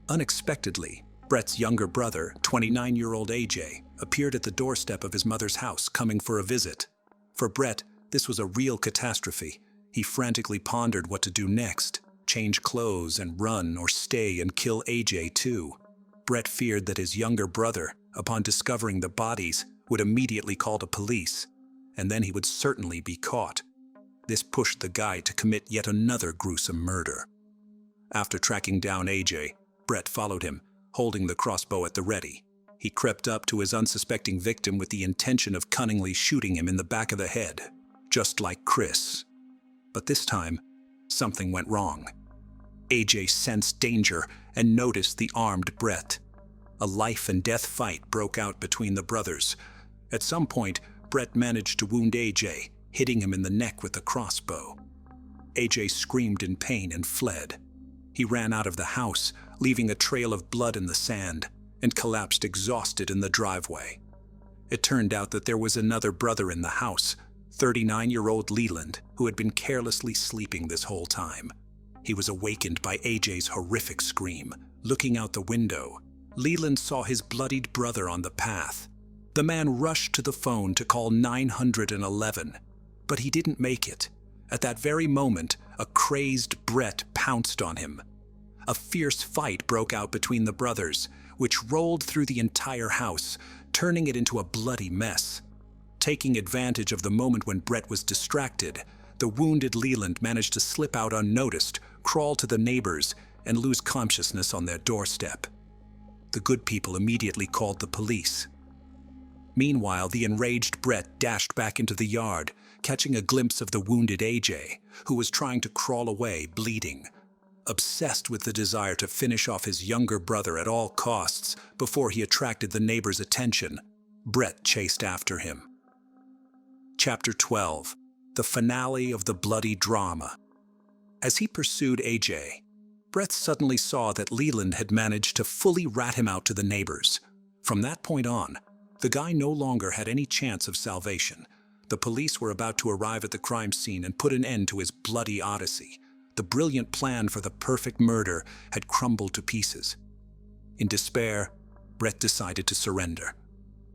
Unexpectedly, Brett's younger brother, 29-year-old AJ, appeared at the doorstep of his mother's house, coming for a visit. For Brett, this was a real catastrophe. He frantically pondered what to do next: change clothes and run, or stay and kill AJ too. Brett feared that his younger brother, upon discovering the bodies, would immediately call the police, and then he would certainly be caught. This pushed the guy to commit yet another gruesome murder. After tracking down AJ, Brett followed him, holding the crossbow at the ready. He crept up to his unsuspecting victim with the intention of cunningly shooting him in the back of the head, just like Chris. But this time, something went wrong. AJ sensed danger and noticed the armed Brett. A life-and-death fight broke out between the brothers. At some point, Brett managed to wound AJ, hitting him in the neck with the crossbow. AJ screamed in pain and fled. He ran out of the house, leaving a trail of blood in the sand, and collapsed exhausted in the driveway. It turned out that there was another brother in the house, 39-year-old Leland, who had been carelessly sleeping this whole time. He was awakened by AJ's horrific scream. Looking out the window, Leland saw his bloodied brother on the path. The man rushed to the phone to call 911, but he didn't make it. At that very moment, a crazed Brett pounced on him. A fierce fight broke out between the brothers, which rolled through the entire house, turning it into a bloody mess. Taking advantage of the moment when Brett was distracted, the wounded Leland managed to slip out unnoticed, crawl to the neighbors, and lose consciousness on their doorstep. The good people immediately called the police. Meanwhile, the enraged Brett dashed back into the yard, catching a glimpse of the wounded AJ, who was trying to crawl away, bleeding. Obsessed with the desire to finish off his younger brother at all costs before he attracted the neighbors' attention, Brett chased after him. Chapter 12. The finale of the bloody drama. As he pursued AJ, Brett suddenly saw that Leland had managed to fully rat him out to the neighbors. From that point on, the guy no longer had any chance of salvation. The police were about to arrive at the crime scene and put an end to his bloody odyssey. The brilliant plan for the perfect murder had crumbled to pieces. In despair, Brett decided to surrender.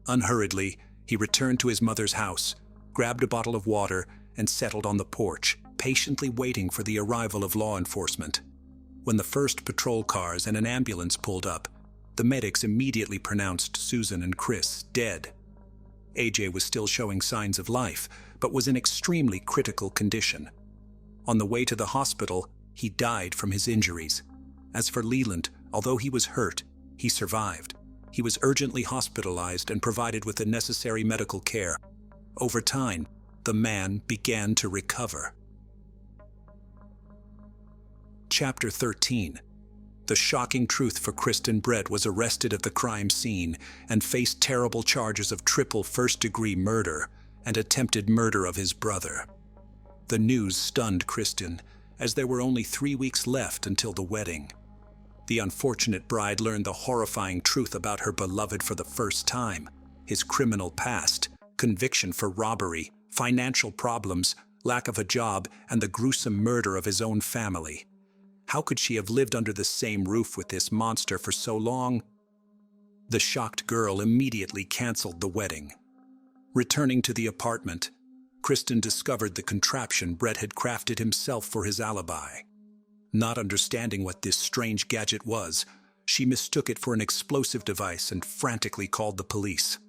Unhurriedly, he returned to his mother's house, grabbed a bottle of water, and settled on the porch, patiently waiting for the arrival of law enforcement. When the first patrol cars and an ambulance pulled up, the medics immediately pronounced Susan and Chris dead. AJ was still showing signs of life, but was in extremely critical condition. On the way to the hospital, he died from his injuries. As for Leland, although he was hurt, he survived. He was urgently hospitalized and provided with the necessary medical care. Over time, the man began to recover. Chapter 13. The shocking truth for Kristen Brett was arrested at the crime scene and faced terrible charges of triple first-degree murder and attempted murder of his brother. The news stunned Kristen, as there were only 3 weeks left until the wedding. The unfortunate bride learned the horrifying truth about her beloved for the first time: his criminal past, conviction for robbery, financial problems, lack of a job, and the gruesome murder of his own family. How could she have lived under the same roof with this monster for so long? The shocked girl immediately canceled the wedding. Returning to the apartment, Kristen discovered the contraption Brett had crafted himself for his alibi. Not understanding what this strange gadget was, she mistook it for an explosive device and frantically called the police.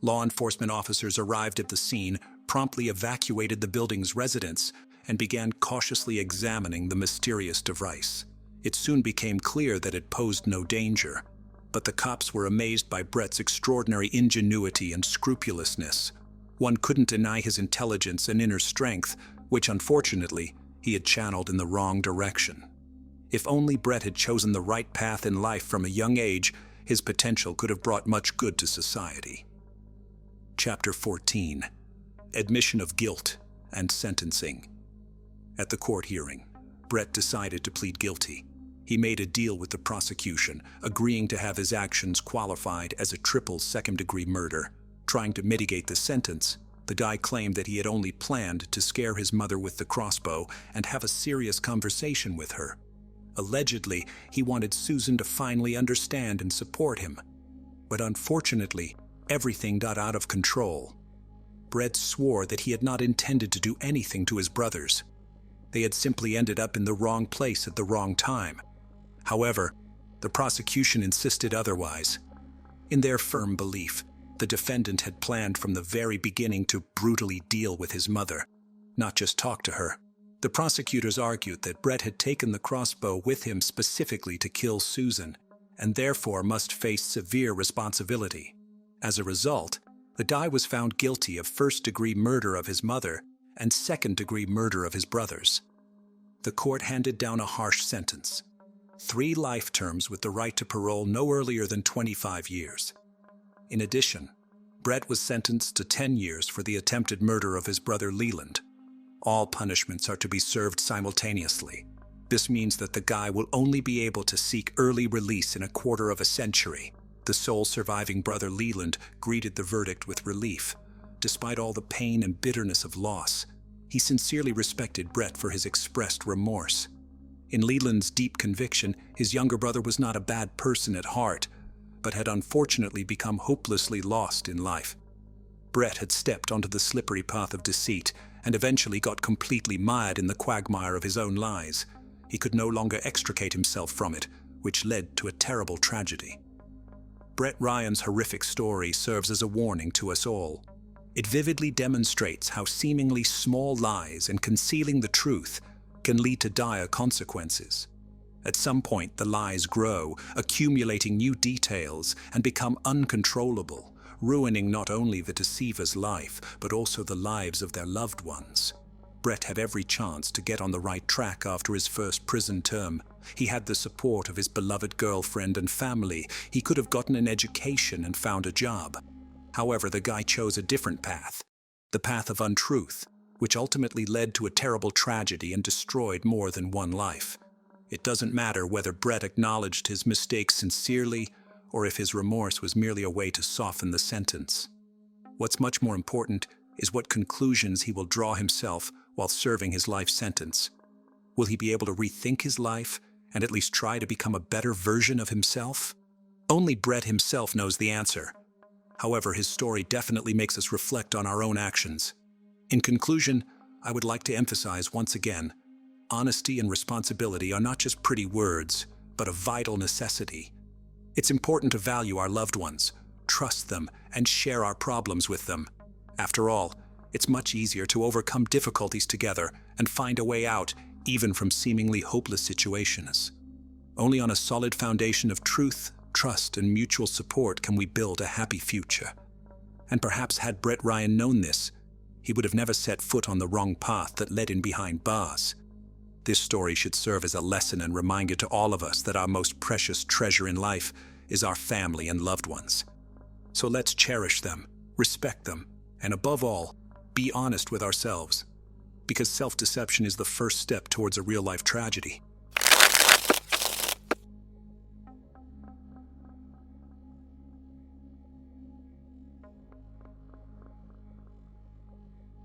Law enforcement officers arrived at the scene, promptly evacuated the building's residents, and began cautiously examining the mysterious device. It soon became clear that it posed no danger, but the cops were amazed by Brett's extraordinary ingenuity and scrupulousness. One couldn't deny his intelligence and inner strength, which unfortunately he had channeled in the wrong direction. If only Brett had chosen the right path in life from a young age, his potential could have brought much good to society. Chapter 14. Admission of guilt and sentencing. At the court hearing, Brett decided to plead guilty. He made a deal with the prosecution, agreeing to have his actions qualified as a triple second-degree murder. Trying to mitigate the sentence, the guy claimed that he had only planned to scare his mother with the crossbow and have a serious conversation with her. Allegedly, he wanted Susan to finally understand and support him. But unfortunately, everything got out of control. Brett swore that he had not intended to do anything to his brothers. They had simply ended up in the wrong place at the wrong time. However, the prosecution insisted otherwise. In their firm belief, the defendant had planned from the very beginning to brutally deal with his mother, not just talk to her. The prosecutors argued that Brett had taken the crossbow with him specifically to kill Susan, and therefore must face severe responsibility. As a result, the guy was found guilty of first-degree murder of his mother and second-degree murder of his brothers. The court handed down a harsh sentence: 3 life terms with the right to parole no earlier than 25 years. In addition, Brett was sentenced to 10 years for the attempted murder of his brother Leland. All punishments are to be served simultaneously. This means that the guy will only be able to seek early release in a quarter of a century. The sole surviving brother Leland greeted the verdict with relief. Despite all the pain and bitterness of loss, he sincerely respected Brett for his expressed remorse. In Leland's deep conviction, his younger brother was not a bad person at heart, but had unfortunately become hopelessly lost in life. Brett had stepped onto the slippery path of deceit and eventually got completely mired in the quagmire of his own lies. He could no longer extricate himself from it, which led to a terrible tragedy. Brett Ryan's horrific story serves as a warning to us all. It vividly demonstrates how seemingly small lies and concealing the truth can lead to dire consequences. At some point, the lies grow, accumulating new details, and become uncontrollable, ruining not only the deceiver's life, but also the lives of their loved ones. Brett had every chance to get on the right track after his first prison term. He had the support of his beloved girlfriend and family. He could have gotten an education and found a job. However, the guy chose a different path, the path of untruth, which ultimately led to a terrible tragedy and destroyed more than one life. It doesn't matter whether Brett acknowledged his mistakes sincerely or if his remorse was merely a way to soften the sentence. What's much more important is what conclusions he will draw himself while serving his life sentence. Will he be able to rethink his life and at least try to become a better version of himself? Only Brett himself knows the answer. However, his story definitely makes us reflect on our own actions. In conclusion, I would like to emphasize once again, honesty and responsibility are not just pretty words, but a vital necessity. It's important to value our loved ones, trust them, and share our problems with them. After all, it's much easier to overcome difficulties together and find a way out, even from seemingly hopeless situations. Only on a solid foundation of truth, trust, and mutual support can we build a happy future. And perhaps had Brett Ryan known this, he would have never set foot on the wrong path that led him behind bars. This story should serve as a lesson and reminder to all of us that our most precious treasure in life is our family and loved ones. So let's cherish them, respect them, and above all, be honest with ourselves, because self-deception is the first step towards a real-life tragedy.